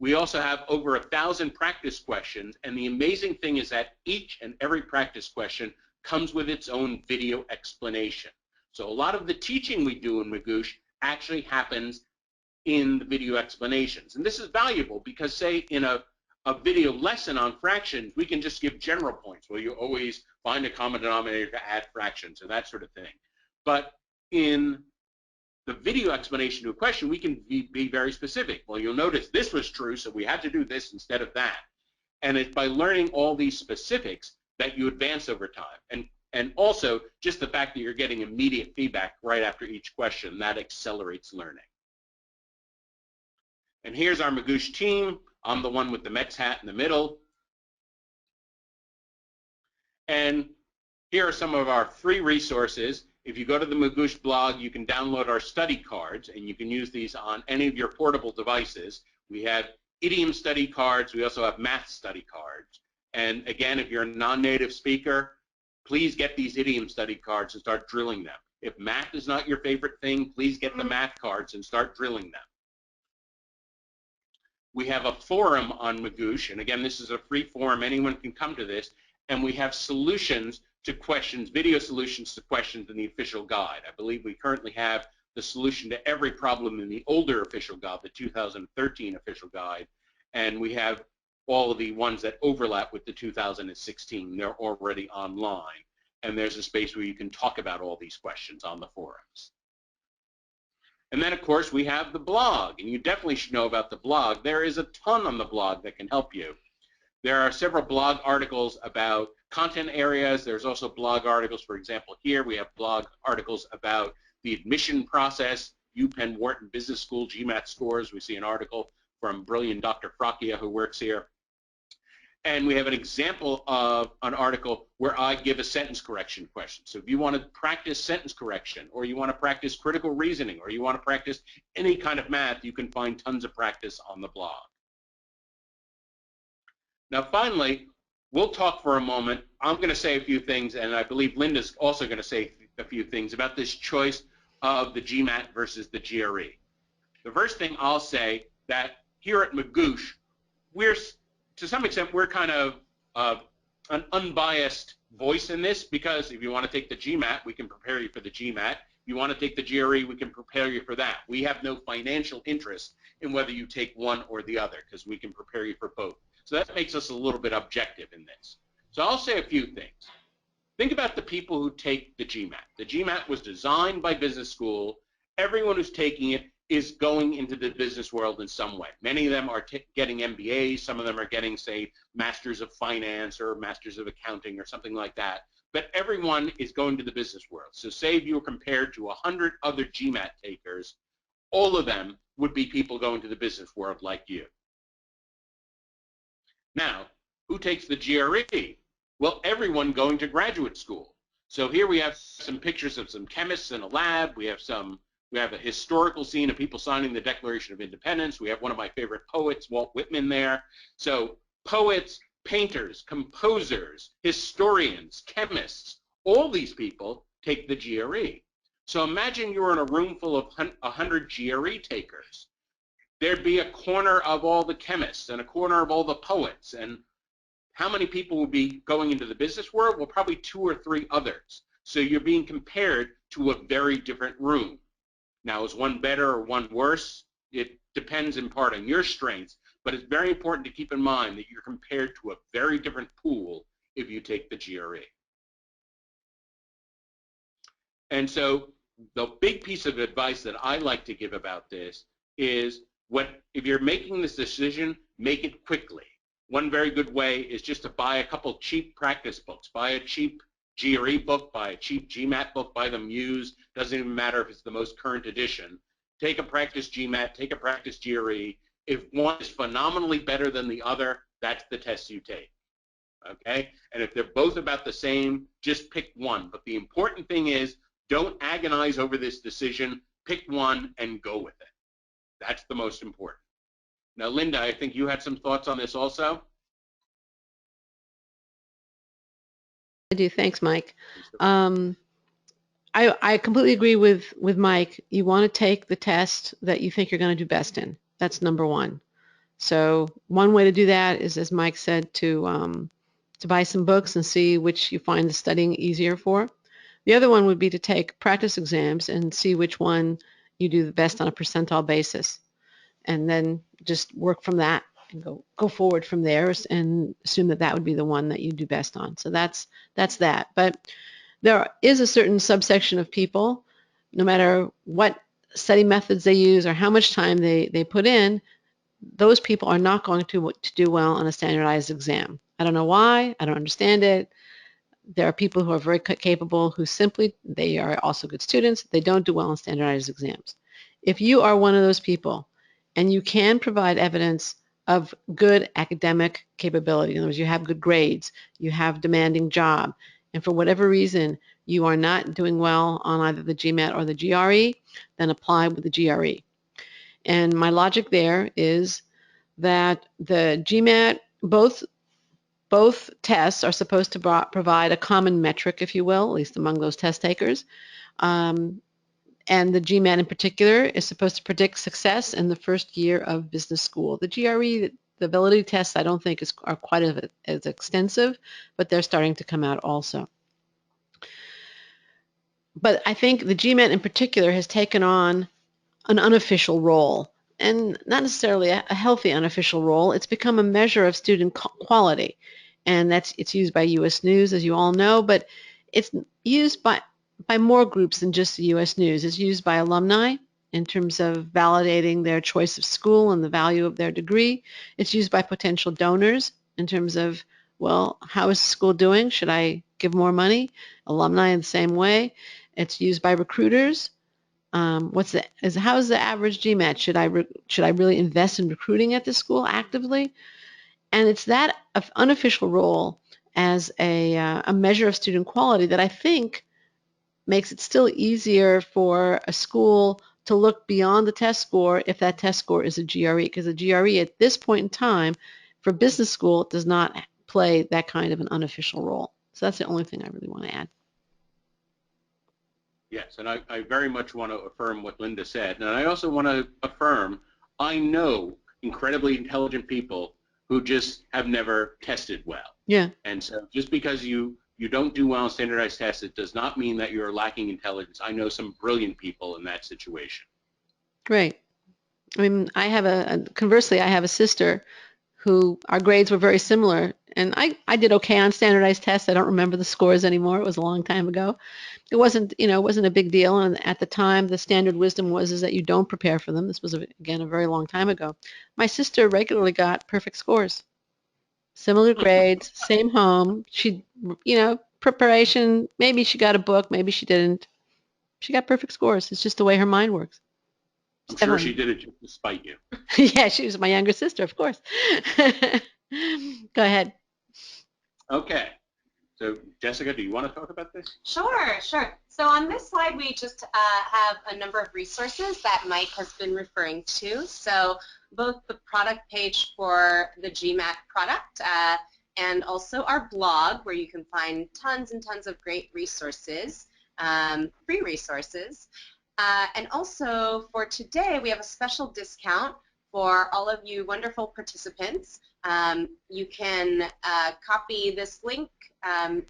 We also have over 1,000 practice questions, and the amazing thing is that each and every practice question comes with its own video explanation. So a lot of the teaching we do in Magoo Sh actually happens in the video explanations. And this is valuable because, say, in a video lesson on fractions, we can just give general points. Well, you always find a common denominator to add fractions and that sort of thing. But in the video explanation to a question, we can be very specific. Well, you'll notice this was true, so we had to do this instead of that. And it's by learning all these specifics that you advance over time. And also, just the fact that you're getting immediate feedback right after each question, that accelerates learning. And here's our Magoo Sh team. I'm the one with the Mets hat in the middle. And here are some of our free resources. If you go to the Magoo Sh blog, you can download our study cards, and you can use these on any of your portable devices. We have idiom study cards. We also have math study cards. And again, if you're a non-native speaker, please get these idiom study cards and start drilling them. If math is not your favorite thing, please get the math cards and start drilling them. We have a forum on Magoo Sh, and again, this is a free forum. Anyone can come to this. And we have solutions to questions, video solutions to questions in the official guide. I believe we currently have the solution to every problem in the older official guide, the 2013 official guide, and we have all of the ones that overlap with the 2016. They're already online, and there's a space where you can talk about all these questions on the forums. And then, of course, we have the blog, and you definitely should know about the blog. There is a ton on the blog that can help you. There are several blog articles about content areas. There's also blog articles, for example, here we have blog articles about the admission process, UPenn Wharton Business School GMAT scores. We see an article from brilliant Dr. Fracchia who works here. And we have an example of an article where I give a sentence correction question. So if you want to practice sentence correction, or you want to practice critical reasoning, or you want to practice any kind of math, you can find tons of practice on the blog. Now, finally, we'll talk for a moment. I'm going to say a few things, and I believe Linda's also going to say a few things about this choice of the GMAT versus the GRE. The first thing I'll say that here at Magoo Sh, to some extent, we're kind of an unbiased voice in this, because if you want to take the GMAT, we can prepare you for the GMAT. If you want to take the GRE, we can prepare you for that. We have no financial interest in whether you take one or the other, because we can prepare you for both. So that makes us a little bit objective in this. So I'll say a few things. Think about the people who take the GMAT. The GMAT was designed by business school. Everyone who's taking it is going into the business world in some way. Many of them are getting MBAs. Some of them are getting, say, Masters of Finance or Masters of Accounting or something like that. But everyone is going to the business world. So say if you were compared to 100 other GMAT takers, all of them would be people going to the business world like you. Now, who takes the GRE? Well, everyone going to graduate school. So here we have some pictures of some chemists in a lab. We have a historical scene of people signing the Declaration of Independence. We have one of my favorite poets, Walt Whitman, there. So poets, painters, composers, historians, chemists, all these people take the GRE. So imagine you're in a room full of 100 GRE takers. There'd be a corner of all the chemists and a corner of all the poets. And how many people would be going into the business world? Well, probably 2 or 3 others. So you're being compared to a very different room. Now, is one better or one worse? It depends in part on your strengths, but it's very important to keep in mind that you're compared to a very different pool if you take the GRE. And so the big piece of advice that I like to give about this is, if you're making this decision, make it quickly. One very good way is just to buy a couple cheap practice books. Buy a cheap GRE book, buy a cheap GMAT book, buy them used. Doesn't even matter if it's the most current edition. Take a practice GMAT, take a practice GRE. If one is phenomenally better than the other, that's the test you take. Okay? And if they're both about the same, just pick one. But the important thing is, don't agonize over this decision. Pick one and go with it. That's the most important. Now, Linda, I think you had some thoughts on this also. I do. Thanks, Mike. I completely agree with Mike. You want to take the test that you think you're going to do best in. That's number one. So one way to do that is, as Mike said, to buy some books and see which you find the studying easier for. The other one would be to take practice exams and see which one you do the best on a percentile basis, and then just work from that and go forward from there and assume that that would be the one that you do best on. So that's that. But there is a certain subsection of people, no matter what study methods they use or how much time they put in, those people are not going to do well on a standardized exam. I don't know why. I don't understand it. There are people who are very capable who simply, they are also good students. They don't do well on standardized exams. If you are one of those people and you can provide evidence of good academic capability, in other words, you have good grades, you have a demanding job, and for whatever reason you are not doing well on either the GMAT or the GRE, then apply with the GRE. And my logic there is that the GMAT, both tests are supposed to provide a common metric, if you will, at least among those test takers. And the GMAT in particular is supposed to predict success in the first year of business school. The GRE, the ability tests, I don't think are quite as extensive, but they're starting to come out also. But I think the GMAT in particular has taken on an unofficial role, and not necessarily a healthy unofficial role. It's become a measure of student quality, and it's used by U.S. News, as you all know, but it's used by more groups than just the U.S. News. It's used by alumni in terms of validating their choice of school and the value of their degree. It's used by potential donors in terms of, well, how is the school doing? Should I give more money? Alumni in the same way. It's used by recruiters. How is the average GMAT? Should I really invest in recruiting at this school actively? And it's that unofficial role as a measure of student quality that I think makes it still easier for a school to look beyond the test score if that test score is a GRE, because the GRE at this point in time for business school does not play that kind of an unofficial role. So that's the only thing I really want to add. Yes, and I very much want to affirm what Linda said. And I also want to affirm, I know incredibly intelligent people who just have never tested well. Yeah. And so just because you don't do well on standardized tests, it does not mean that you're lacking intelligence. I know some brilliant people in that situation. Great. I mean, conversely, I have a sister who our grades were very similar, and I did okay on standardized tests. I don't remember the scores anymore. It was a long time ago. It wasn't a big deal, and at the time, the standard wisdom was that you don't prepare for them. This was, again, a very long time ago. My sister regularly got perfect scores. Similar grades, same home. She, preparation, maybe she got a book, maybe she didn't. She got perfect scores. It's just the way her mind works. I'm sure she did it just to spite you. Yeah, she was my younger sister, of course. Go ahead. Okay. So, Jessica, do you want to talk about this? Sure. So on this slide, we just have a number of resources that Mike has been referring to. So both the product page for the GMAT product and also our blog, where you can find tons and tons of great resources, free resources. And also for today, we have a special discount for all of you wonderful participants. You can copy this link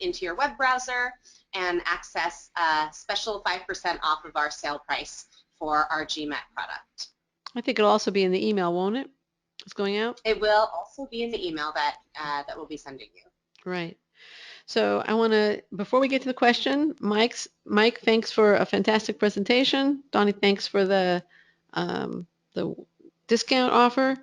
into your web browser and access a special 5% off of our sale price for our GMAT product. I think it'll also be in the email, won't it? It's going out? It will also be in the email that we'll be sending you. Right. So I want to, before we get to the question, Mike, thanks for a fantastic presentation. Donnie, thanks for the discount offer.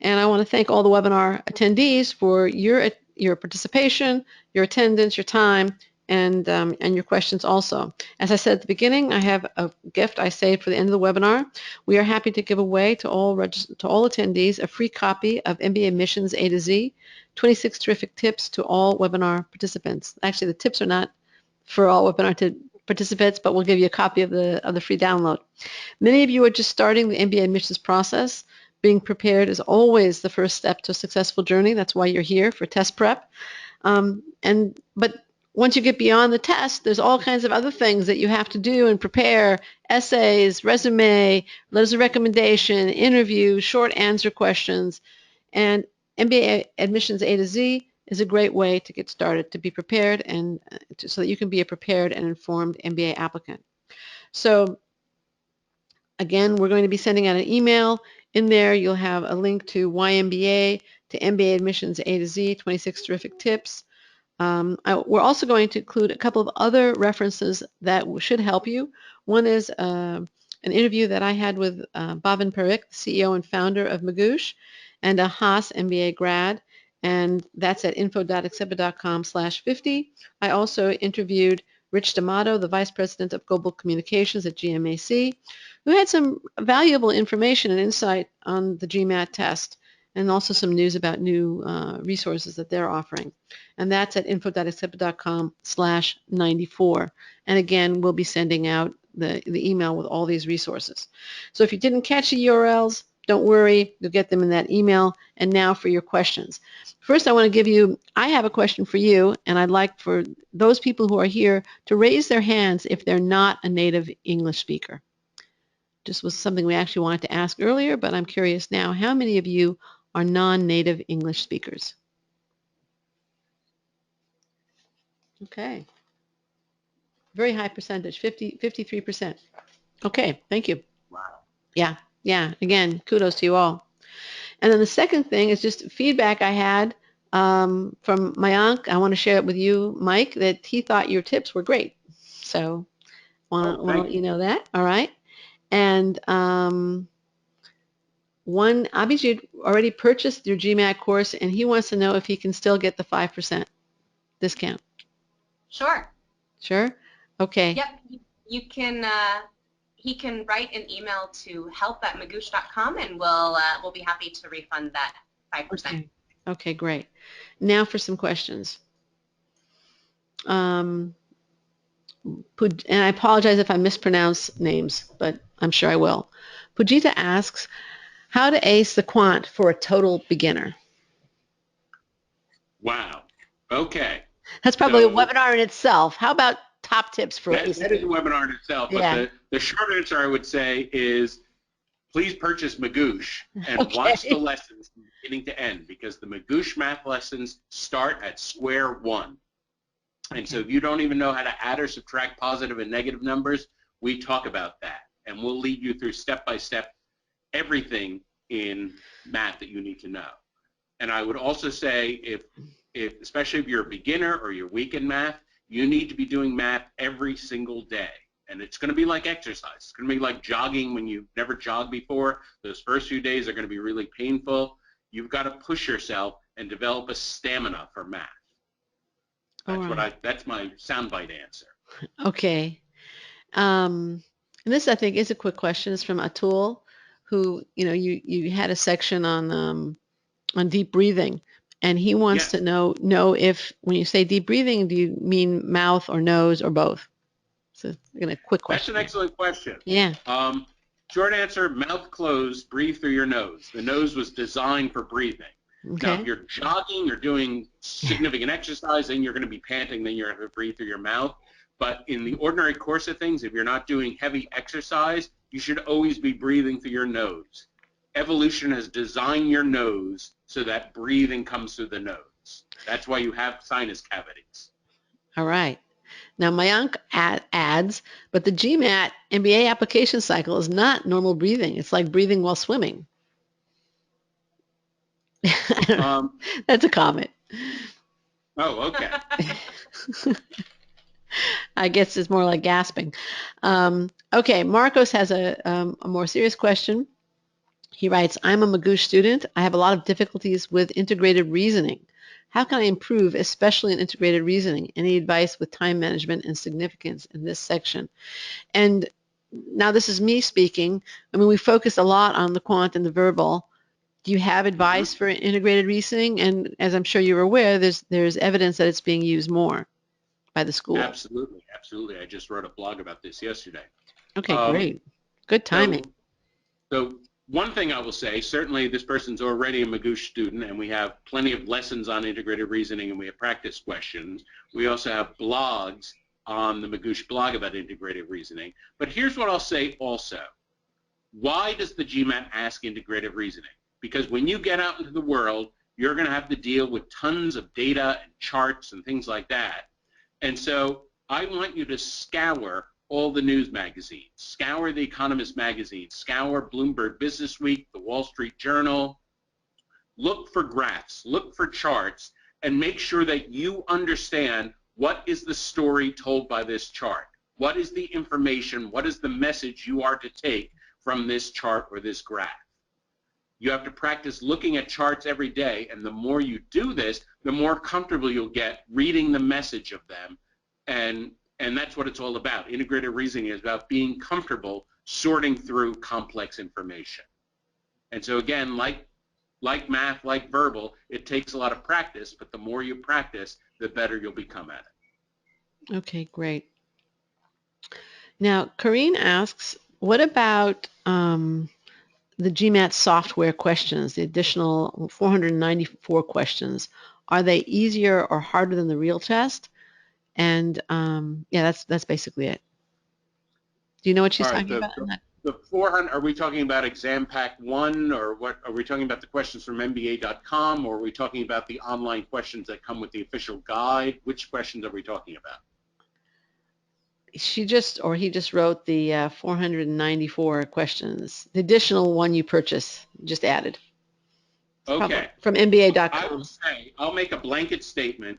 And I want to thank all the webinar attendees for your participation, your attendance, your time, and your questions also. As I said at the beginning, I have a gift I saved for the end of the webinar. We are happy to give away to all attendees a free copy of MBA Missions A to Z, 26 terrific tips to all webinar participants. Actually, the tips are not for all webinar participants, but we'll give you a copy of the free download. Many of you are just starting the MBA admissions process. Being prepared is always the first step to a successful journey. That's why you're here, for test prep. But once you get beyond the test, there's all kinds of other things that you have to do and prepare: essays, resume, letters of recommendation, interview, short answer questions. And MBA Admissions A to Z is a great way to get started, to be prepared, and so that you can be a prepared and informed MBA applicant. So again, we're going to be sending out an email. In there, you'll have a link to YMBA, to MBA Admissions A to Z, 26 terrific tips. We're also going to include a couple of other references that should help you. One is a an interview that I had with Bhavin Parikh, CEO and founder of Magoo Sh, and a Haas MBA grad, and that's at info.accepted.com/50. I also interviewed Rich D'Amato, the Vice President of Global Communications at GMAC, who had some valuable information and insight on the GMAT test, and also some news about new resources that they're offering. And that's at info.accepted.com/94. And again, we'll be sending out the email with all these resources. So if you didn't catch the URLs, don't worry, you'll get them in that email. And now for your questions. First, I have a question for you, and I'd like for those people who are here to raise their hands if they're not a native English speaker. This was something we actually wanted to ask earlier, but I'm curious now, how many of you are non-native English speakers? Okay. Very high percentage, 53%. Okay, thank you. Wow. Yeah. Again, kudos to you all. And then the second thing is just feedback I had from Mayank. I want to share it with you, Mike, that he thought your tips were great. So want to let you know that. All right. And Abhijit already purchased your GMAT course, and he wants to know if he can still get the 5% discount. Sure. Sure? Okay. Yep. You can. He can write an email to help@magoosh.com, and we'll be happy to refund that 5%. Okay, great. Now for some questions. And I apologize if I mispronounce names, but I'm sure I will. Pujita asks, how to ace the quant for a total beginner? Wow. Okay. That's probably a webinar in itself. How about top tips for acing? That is a webinar in itself, but the short answer I would say is please purchase Magoo Sh and watch the lessons from beginning to end, because the Magoo Sh math lessons start at square one. And so if you don't even know how to add or subtract positive and negative numbers, we talk about that. And we'll lead you through step-by-step everything in math that you need to know. And I would also say, especially if you're a beginner or you're weak in math, you need to be doing math every single day. And it's going to be like exercise. It's going to be like jogging when you've never jogged before. Those first few days are going to be really painful. You've got to push yourself and develop a stamina for math. That's my soundbite answer. Okay. And this, I think, is a quick question. It's from Atul, who, you had a section on deep breathing, and he wants to know if, when you say deep breathing, do you mean mouth or nose or both? So, a quick question. That's an excellent question. Yeah. Short answer: mouth closed, breathe through your nose. The nose was designed for breathing. Okay. Now, if you're jogging, you're doing significant exercise, then you're going to be panting, then you're going to breathe through your mouth. But in the ordinary course of things, if you're not doing heavy exercise, you should always be breathing through your nose. Evolution has designed your nose so that breathing comes through the nose. That's why you have sinus cavities. All right. Now, Mayank adds, but the GMAT MBA application cycle is not normal breathing. It's like breathing while swimming. That's a comment. Oh, okay. I guess it's more like gasping. Okay, Marcos has a more serious question. He writes, I'm a Magoo Sh student. I have a lot of difficulties with integrated reasoning. How can I improve, especially in integrated reasoning? Any advice with time management and significance in this section? And now this is me speaking. I mean, we focus a lot on the quant and the verbal. Do you have advice for integrated reasoning? And as I'm sure you're aware, there's evidence that it's being used more by the school. Absolutely. I just wrote a blog about this yesterday. Okay, great. Good timing. So one thing I will say, certainly this person's already a Magoo Sh student, and we have plenty of lessons on integrated reasoning, and we have practice questions. We also have blogs on the Magoo Sh blog about integrated reasoning. But here's what I'll say also. Why does the GMAT ask integrated reasoning? Because when you get out into the world, you're going to have to deal with tons of data and charts and things like that. And so I want you to scour all the news magazines, scour the Economist magazine, scour Bloomberg Business Week, the Wall Street Journal. Look for graphs, look for charts, and make sure that you understand what is the story told by this chart. What is the information? What is the message you are to take from this chart or this graph? You have to practice looking at charts every day, and the more you do this, the more comfortable you'll get reading the message of them, and that's what it's all about. Integrated reasoning is about being comfortable sorting through complex information. And so again, like math, like verbal, it takes a lot of practice, but the more you practice, the better you'll become at it. Okay, great. Now, Corrine asks, what about the GMAT software questions, the additional 494 questions? Are they easier or harder than the real test? And yeah, that's basically it. Do you know what she's talking about? The 400, are we talking about Exam Pack 1, or what? Are we talking about the questions from MBA.com, or are we talking about the online questions that come with the official guide? Which questions are we talking about? He just wrote the 494 questions. The additional one you purchase, just added. Okay. From MBA.com. I will say, I'll make a blanket statement.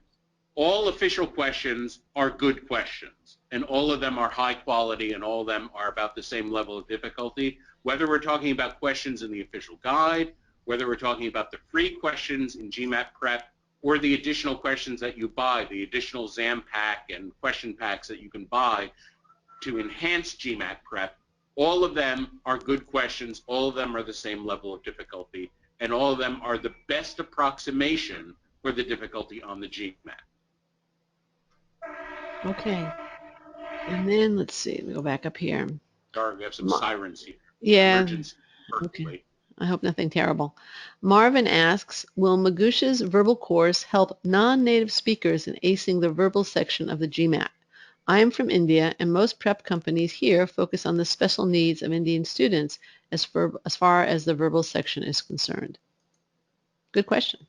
All official questions are good questions, and all of them are high quality, and all of them are about the same level of difficulty. Whether we're talking about questions in the official guide, whether we're talking about the free questions in GMAT Prep, or the additional questions that you buy, the additional exam pack and question packs that you can buy to enhance GMAT Prep, all of them are good questions, all of them are the same level of difficulty, and all of them are the best approximation for the difficulty on the GMAT. Okay. And then let's see, let me go back up here. Sorry, we have some sirens here. Yeah. Emergency. Okay. I hope nothing terrible. Marvin asks, will Magoosh's verbal course help non-native speakers in acing the verbal section of the GMAT? I am from India, and most prep companies here focus on the special needs of Indian students as far as the verbal section is concerned. Good question.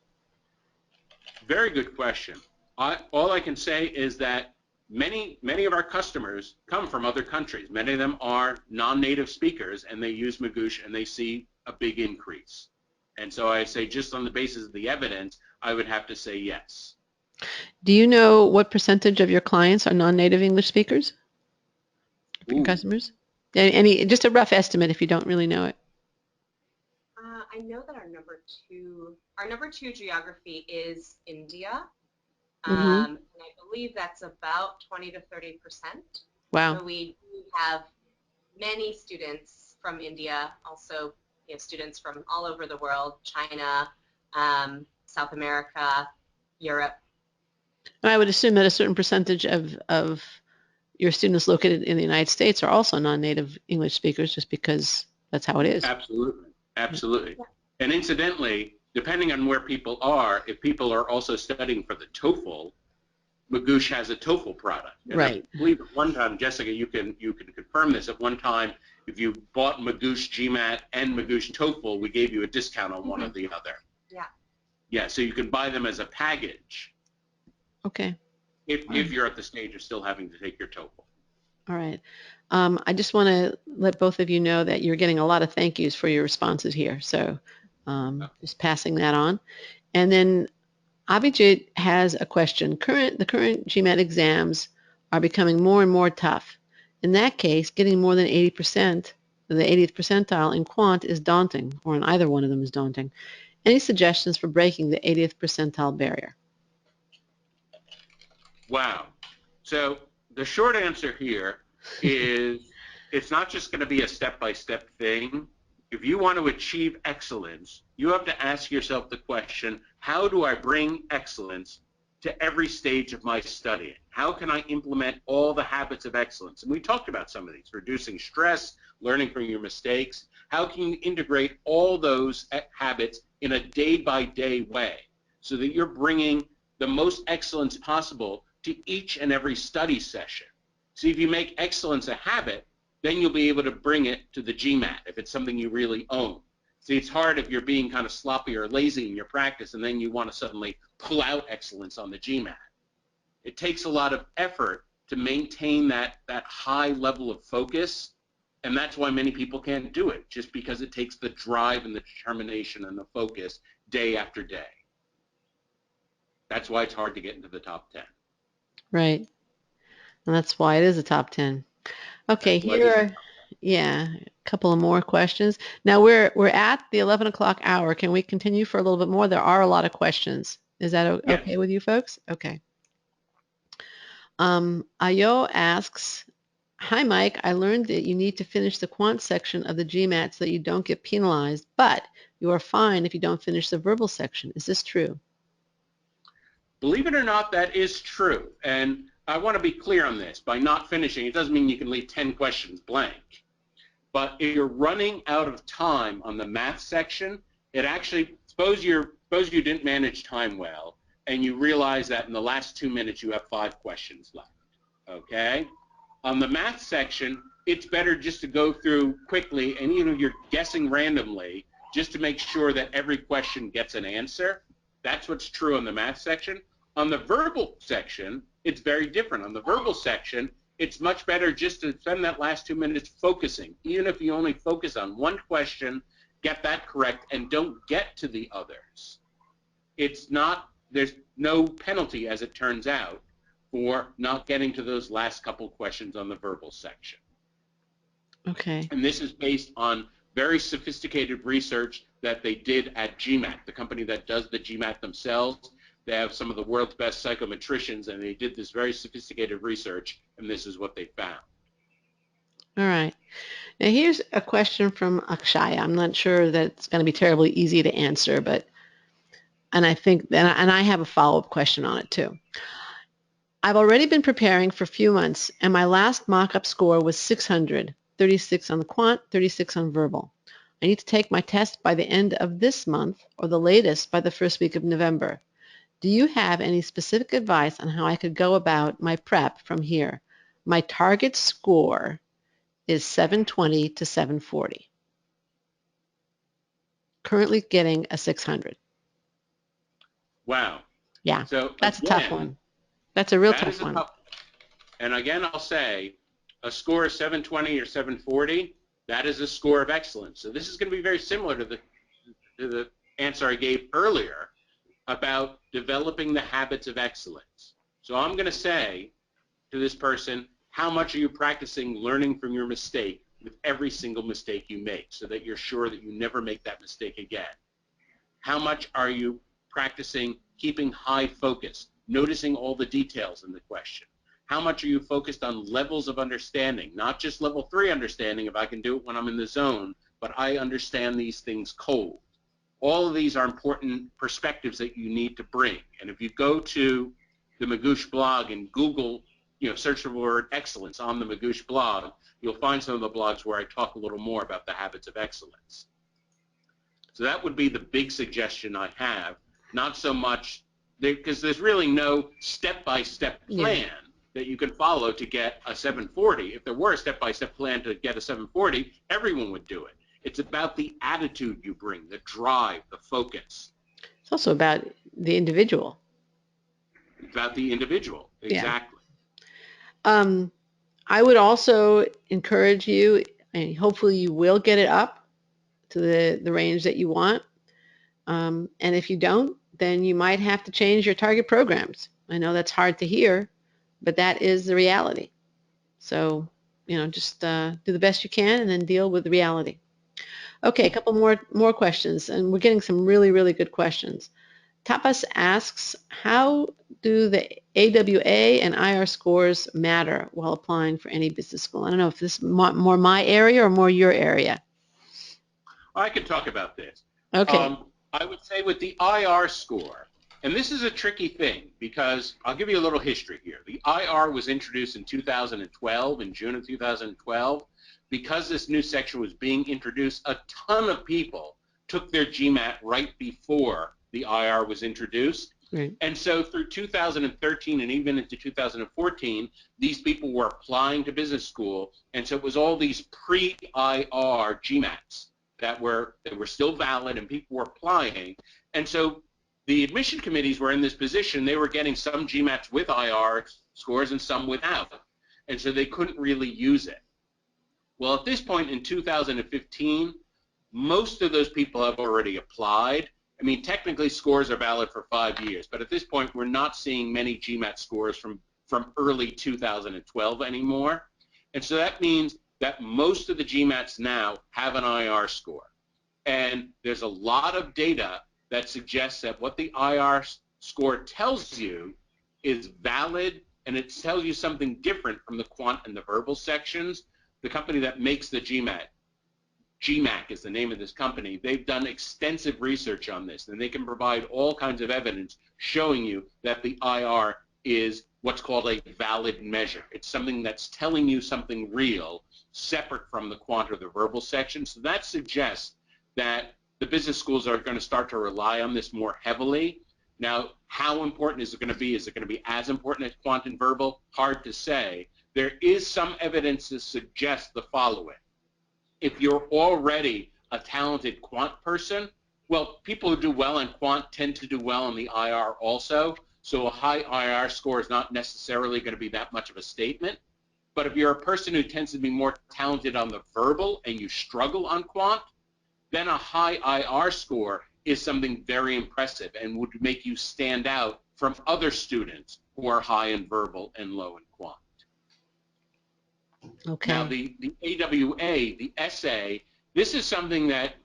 Very good question. All I can say is that many of our customers come from other countries. Many of them are non-native speakers, and they use Magoo Sh, and they see a big increase. And so I say, just on the basis of the evidence, I would have to say yes. Do you know what percentage of your clients are non-native English speakers? Your customers? Just a rough estimate if you don't really know it. I know that our number two geography is India. And I believe that's about 20 to 30%. Wow. So we have many students from India, also students from all over the world, China, South America, Europe. And I would assume that a certain percentage of your students located in the United States are also non-native English speakers, just because that's how it is. Absolutely. Absolutely. Yeah. And incidentally, depending on where people are, if people are also studying for the TOEFL, Magoo Sh has a TOEFL product. And right. I believe at one time, Jessica, you can confirm this. At one time, if you bought Magoo Sh GMAT and Magoo Sh TOEFL, we gave you a discount on one or the other. Yeah. Yeah, so you can buy them as a package. Okay. If you're at the stage of still having to take your TOEFL. All right. I just want to let both of you know that you're getting a lot of thank yous for your responses here. So just passing that on. And then Abhijit has a question. The current GMAT exams are becoming more and more tough. In that case, getting more than 80%, the 80th percentile in quant is daunting, or in either one of them is daunting. Any suggestions for breaking the 80th percentile barrier? Wow. So the short answer here is it's not just going to be a step-by-step thing. If you want to achieve excellence, you have to ask yourself the question, how do I bring excellence to every stage of my studying? How can I implement all the habits of excellence? And we talked about some of these, reducing stress, learning from your mistakes. How can you integrate all those habits in a day-by-day way so that you're bringing the most excellence possible to each and every study session? So if you make excellence a habit, then you'll be able to bring it to the GMAT if it's something you really own. See, it's hard if you're being kind of sloppy or lazy in your practice and then you want to suddenly pull out excellence on the GMAT. It takes a lot of effort to maintain that high level of focus, and that's why many people can't do it, just because it takes the drive and the determination and the focus day after day. That's why it's hard to get into the top 10. Right. And that's why it is a top 10. Okay, That's why here this. are, yeah, a couple of more questions. Now we're at the 11 o'clock hour. Can we continue for a little bit more? There are a lot of questions. Is that Yes. okay with you folks? Okay. Ayo asks, hi Mike, I learned that you need to finish the quant section of the GMAT so that you don't get penalized, but you are fine if you don't finish the verbal section. Is this true? Believe it or not, that is true. And I want to be clear on this. By not finishing, it doesn't mean you can leave 10 questions blank. But if you're running out of time on the math section, it actually, suppose you didn't manage time well, and you realize that in the last 2 minutes you have 5 questions left, okay? On the math section, it's better just to go through quickly, and even if you're guessing randomly, just to make sure that every question gets an answer. That's what's true on the math section. On the verbal section, it's very different. On the verbal section, it's much better just to spend that last 2 minutes focusing. Even if you only focus on one question, get that correct, and don't get to the others. It's not, there's no penalty, as it turns out, for not getting to those last couple questions on the verbal section. Okay. And this is based on very sophisticated research that they did at GMAT, the company that does the GMAT themselves. They have some of the world's best psychometricians, and they did this very sophisticated research, and this is what they found. All right. Now here's a question from Akshay. I'm not sure that it's going to be terribly easy to answer, but and I think and I have a follow-up question on it too. I've already been preparing for a few months, and my last mock-up score was 600, 36 on the quant, 36 on verbal. I need to take my test by the end of this month or the latest by the first week of November. Do you have any specific advice on how I could go about my prep from here? My target score is 720 to 740. Currently getting a 600. Wow. Yeah, So that's again, a tough one. That's a real that tough is a one. tough. And again, I'll say a score of 720 or 740, that is a score of excellence. So this is going to be very similar to the answer I gave earlier about developing the habits of excellence. So I'm going to say to this person, how much are you practicing learning from your mistake with every single mistake you make so that you're sure that you never make that mistake again? How much are you practicing keeping high focus, noticing all the details in the question? How much are you focused on levels of understanding, not just level 3 understanding if I can do it when I'm in the zone, but I understand these things cold. All of these are important perspectives that you need to bring. And if you go to the Magoo Sh blog and Google, search the word excellence on the Magoo Sh blog, you'll find some of the blogs where I talk a little more about the habits of excellence. So that would be the big suggestion I have, not so much, because there's really no step-by-step plan that you can follow to get a 740. If there were a step-by-step plan to get a 740, everyone would do it. It's about the attitude you bring, the drive, the focus. It's also about the individual. It's about the individual, exactly. Yeah. I would also encourage you, and hopefully you will get it up to the range that you want. And if you don't, then you might have to change your target programs. I know that's hard to hear, but that is the reality. So, just do the best you can and then deal with the reality. Okay, a couple more questions, and we're getting some really, really good questions. Tapas asks, how do the AWA and IR scores matter while applying for any business school? I don't know if this is more my area or more your area. I could talk about this. Okay. I would say with the IR score, and this is a tricky thing because I'll give you a little history here. The IR was introduced in 2012, in June of 2012. Because this new section was being introduced, a ton of people took their GMAT right before the IR was introduced. Right. And so through 2013 and even into 2014, these people were applying to business school, and so it was all these pre-IR GMATs that were still valid and people were applying. And so the admission committees were in this position. They were getting some GMATs with IR scores and some without, and so they couldn't really use it. Well, at this point in 2015, most of those people have already applied. I mean, technically scores are valid for 5 years, but at this point we're not seeing many GMAT scores from from early 2012 anymore. And so that means that most of the GMATs now have an IR score. And there's a lot of data that suggests that what the IR score tells you is valid, and it tells you something different from the quant and the verbal sections. The company that makes the GMAT, GMAC is the name of this company, they've done extensive research on this, and they can provide all kinds of evidence showing you that the IR is what's called a valid measure. It's something that's telling you something real, separate from the quant or the verbal section. So that suggests that the business schools are going to start to rely on this more heavily. Now, how important is it going to be? Is it going to be as important as quant and verbal? Hard to say. There is some evidence to suggest the following. If you're already a talented quant person, well, people who do well in quant tend to do well in the IR also. So a high IR score is not necessarily going to be that much of a statement. But if you're a person who tends to be more talented on the verbal and you struggle on quant, then a high IR score is something very impressive and would make you stand out from other students who are high in verbal and low in quant. Okay. Now, the AWA, the essay, this is something that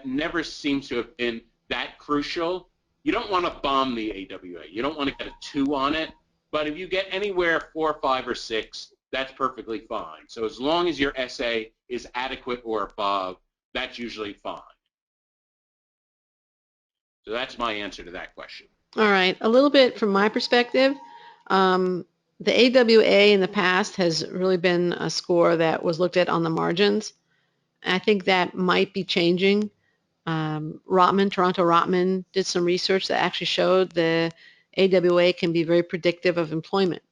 never seems to have been that crucial. You don't want to bomb the AWA. You don't want to get a 2 on it. But if you get anywhere 4, 5, or 6, that's perfectly fine. So as long as your essay is adequate or above, that's usually fine. So that's my answer to that question. All right. A little bit from my perspective, the AWA in the past has really been a score that was looked at on the margins. I think that might be changing. Toronto Rotman did some research that actually showed the AWA can be very predictive of employment.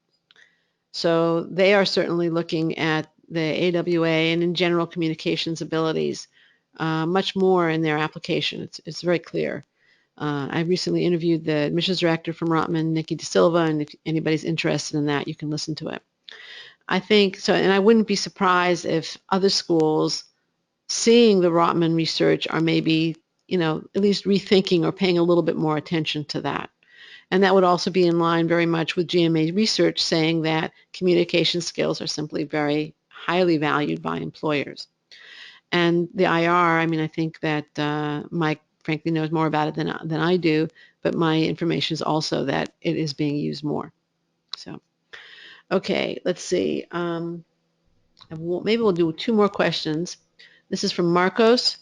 So they are certainly looking at the AWA and in general communications abilities much more in their application. It's very clear. I recently interviewed the admissions director from Rotman, Nikki De Silva, and if anybody's interested in that, you can listen to it. I think so, and I wouldn't be surprised if other schools seeing the Rotman research are maybe, at least rethinking or paying a little bit more attention to that. And that would also be in line very much with GMA research saying that communication skills are simply very highly valued by employers. And the IR, I think that Mike frankly knows more about it than I do, but my information is also that it is being used more. So, okay, let's see. Maybe we'll do 2 more questions. This is from Marcos.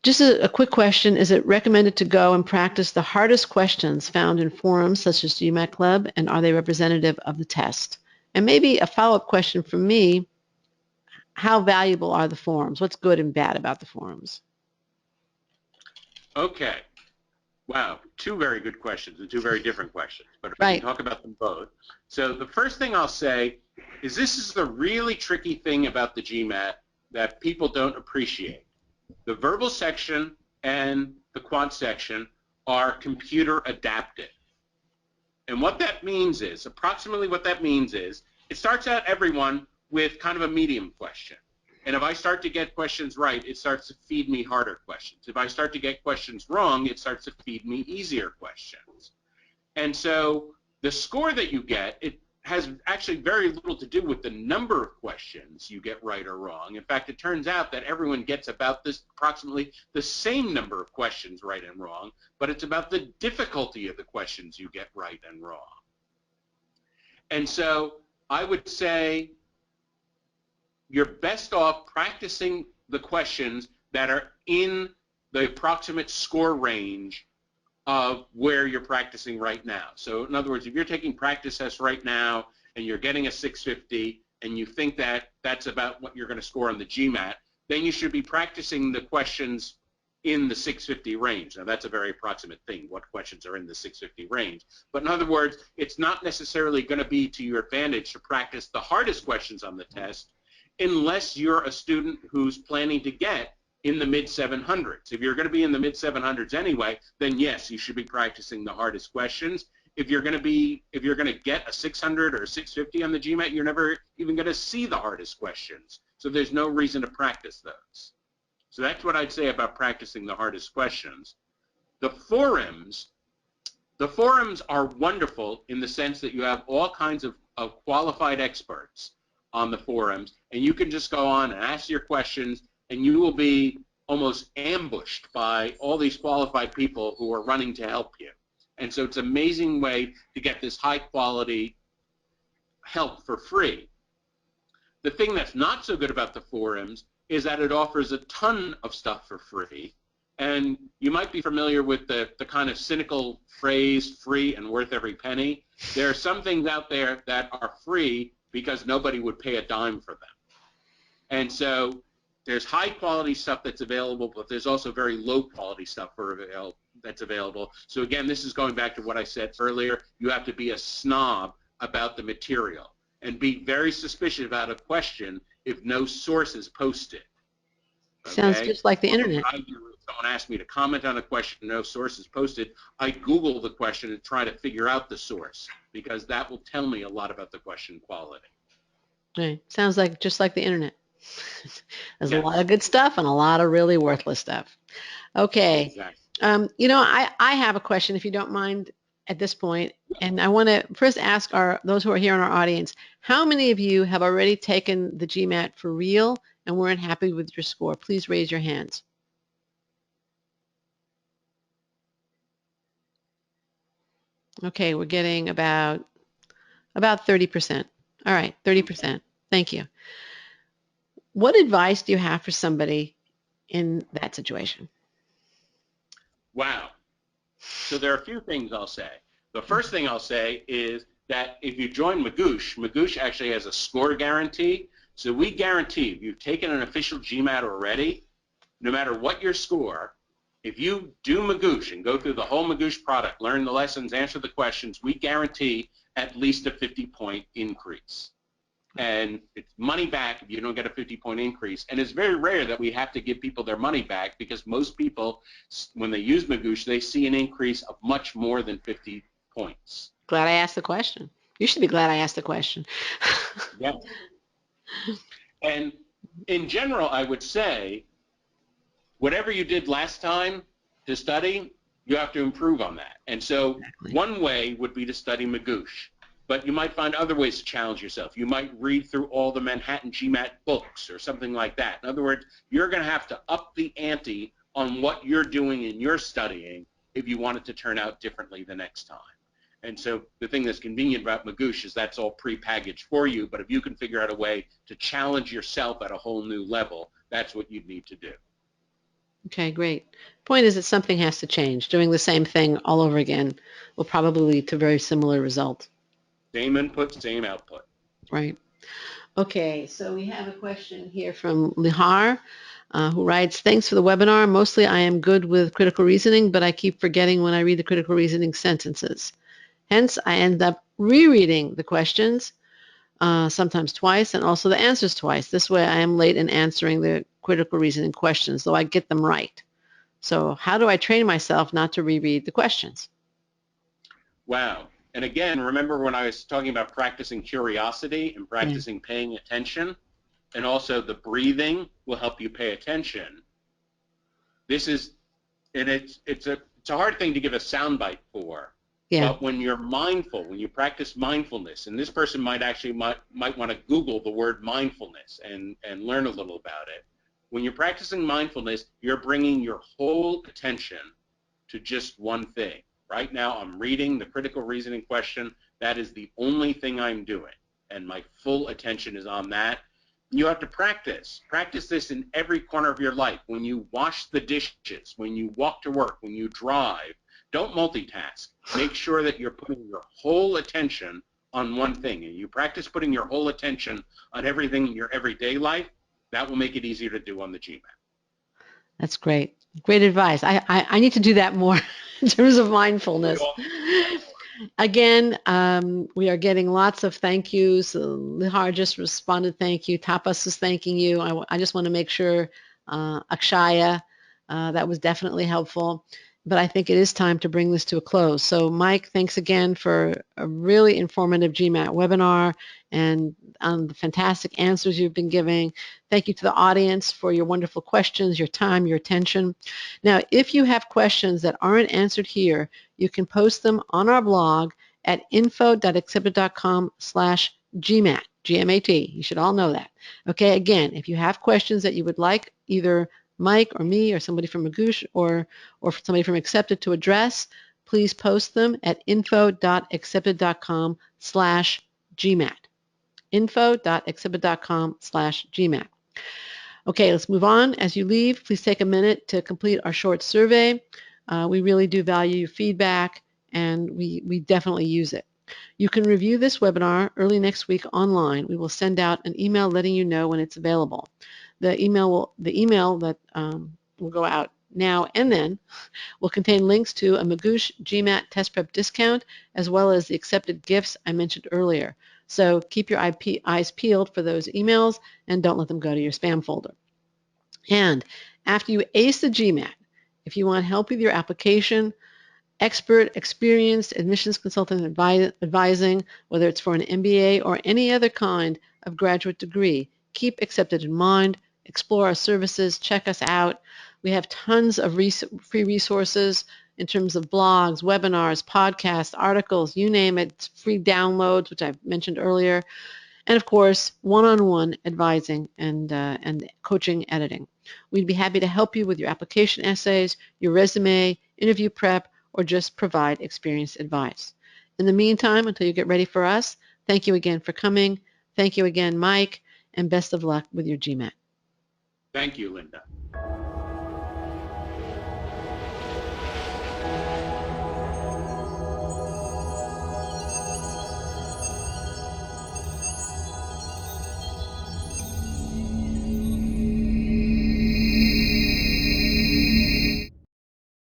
Just a quick question. Is it recommended to go and practice the hardest questions found in forums such as GMAT Club, and are they representative of the test? And maybe a follow-up question from me, how valuable are the forums? What's good and bad about the forums? Okay. Wow, 2 very good questions and 2 very different questions, but we Right. can talk about them both. So the first thing I'll say is this is the really tricky thing about the GMAT that people don't appreciate. The verbal section and the quant section are computer adapted. And what that means is, approximately what that means is, it starts out everyone with kind of a medium question. And if I start to get questions right, it starts to feed me harder questions. If I start to get questions wrong, it starts to feed me easier questions. And so the score that you get, it has actually very little to do with the number of questions you get right or wrong. In fact, it turns out that everyone gets about this approximately the same number of questions right and wrong, but it's about the difficulty of the questions you get right and wrong. And so I would say you're best off practicing the questions that are in the approximate score range of where you're practicing right now. So in other words, if you're taking practice tests right now and you're getting a 650 and you think that that's about what you're going to score on the GMAT, then you should be practicing the questions in the 650 range. Now that's a very approximate thing, what questions are in the 650 range. But in other words, it's not necessarily going to be to your advantage to practice the hardest questions on the test unless you're a student who's planning to get in the mid-700s. If you're going to be in the mid-700s anyway, then yes, you should be practicing the hardest questions. If you're going to get a 600 or a 650 on the GMAT, you're never even going to see the hardest questions. So there's no reason to practice those. So that's what I'd say about practicing the hardest questions. The forums The forums are wonderful in the sense that you have all kinds of qualified experts on the forums, and you can just go on and ask your questions, and you will be almost ambushed by all these qualified people who are running to help you. And so it's an amazing way to get this high quality help for free. The thing that's not so good about the forums is that it offers a ton of stuff for free. And you might be familiar with the kind of cynical phrase, free and worth every penny. There are some things out there that are free because nobody would pay a dime for them. And so there's high quality stuff that's available, but there's also very low quality stuff that's available. So again, this is going back to what I said earlier. You have to be a snob about the material and be very suspicious about a question if no source is posted. Okay? Sounds just like the internet. What I do, if someone asks me to comment on a question, no source is posted, I Google the question and try to figure out the source, because that will tell me a lot about the question quality. Right. Sounds like just like the internet. There's Yes. a lot of good stuff and a lot of really worthless stuff. Okay. Exactly. You know, I have a question, if you don't mind, at this point, and I want to first ask those who are here in our audience, how many of you have already taken the GMAT for real and weren't happy with your score? Please raise your hands. Okay, we're getting about 30%. All right, 30%. Thank you. What advice do you have for somebody in that situation? Wow. So there are a few things I'll say. The first thing I'll say is that if you join Magoo Sh actually has a score guarantee. So we guarantee if you've taken an official GMAT already, no matter what your score, if you do Magoo Sh and go through the whole Magoo Sh product, learn the lessons, answer the questions, we guarantee at least a 50-point increase. And it's money back if you don't get a 50-point increase. And it's very rare that we have to give people their money back, because most people, when they use Magoo Sh, they see an increase of much more than 50 points. Glad I asked the question. You should be glad I asked the question. Yeah. And in general, I would say, whatever you did last time to study, you have to improve on that. And so one way would be to study Magoo Sh. But you might find other ways to challenge yourself. You might read through all the Manhattan GMAT books or something like that. In other words, you're going to have to up the ante on what you're doing in your studying if you want it to turn out differently the next time. And so the thing that's convenient about Magoo Sh is that's all pre-packaged for you, but if you can figure out a way to challenge yourself at a whole new level, that's what you'd need to do. Okay, great. Point is that something has to change. Doing the same thing all over again will probably lead to very similar results. Same input, same output. Right. Okay, so we have a question here from Lihar, who writes, thanks for the webinar. Mostly I am good with critical reasoning, but I keep forgetting when I read the critical reasoning sentences. Hence, I end up rereading the questions, sometimes twice, and also the answers twice. This way I am late in answering the critical reasoning questions, though I get them right. So how do I train myself not to reread the questions? Wow. And again, remember when I was talking about practicing curiosity and practicing paying attention, and also the breathing will help you pay attention. This is, and it's a hard thing to give a soundbite for. Yeah. But when you're mindful, when you practice mindfulness, and this person might want to Google the word mindfulness and learn a little about it. When you're practicing mindfulness, you're bringing your whole attention to just one thing. Right now, I'm reading the critical reasoning question. That is the only thing I'm doing, and my full attention is on that. You have to practice. Practice this in every corner of your life. When you wash the dishes, when you walk to work, when you drive, don't multitask. Make sure that you're putting your whole attention on one thing. And you practice putting your whole attention on everything in your everyday life, that will make it easier to do on the GMAT. That's great. Great advice. I need to do that more in terms of mindfulness. Again, we are getting lots of thank yous. Lihar just responded, thank you. Tapas is thanking you. I just want to make sure, Akshaya, that was definitely helpful. but I think it is time to bring this to a close. So Mike, thanks again for a really informative GMAT webinar and the fantastic answers you've been giving. Thank you to the audience for your wonderful questions, your time, your attention. Now, if you have questions that aren't answered here, you can post them on our blog at info.accepted.com/GMAT, G-M-A-T. You should all know that. Okay, again, if you have questions that you would like either Mike or me or somebody from Magoosh or somebody from Accepted to address, please post them at info.accepted.com/GMAT. info.accepted.com/GMAT. Okay, let's move on. As you leave, please take a minute to complete our short survey. We really do value your feedback, and we definitely use it. You can review this webinar early next week online. We will send out an email letting you know when it's available. The email that will go out now and then will contain links to a Magoosh GMAT test prep discount as well as the accepted gifts I mentioned earlier. So keep your eyes peeled for those emails and don't let them go to your spam folder. And after you ace the GMAT, if you want help with your application, expert, experienced admissions consultant advising, whether it's for an MBA or any other kind of graduate degree, keep Accepted in mind. Explore our services. Check us out. We have tons of free resources in terms of blogs, webinars, podcasts, articles, you name it. It's free downloads, which I mentioned earlier. And of course, one-on-one advising and coaching editing. We'd be happy to help you with your application essays, your resume, interview prep, or just provide experienced advice. In the meantime, until you get ready for us, thank you again for coming. Thank you again, Mike, and best of luck with your GMAT. Thank you, Linda.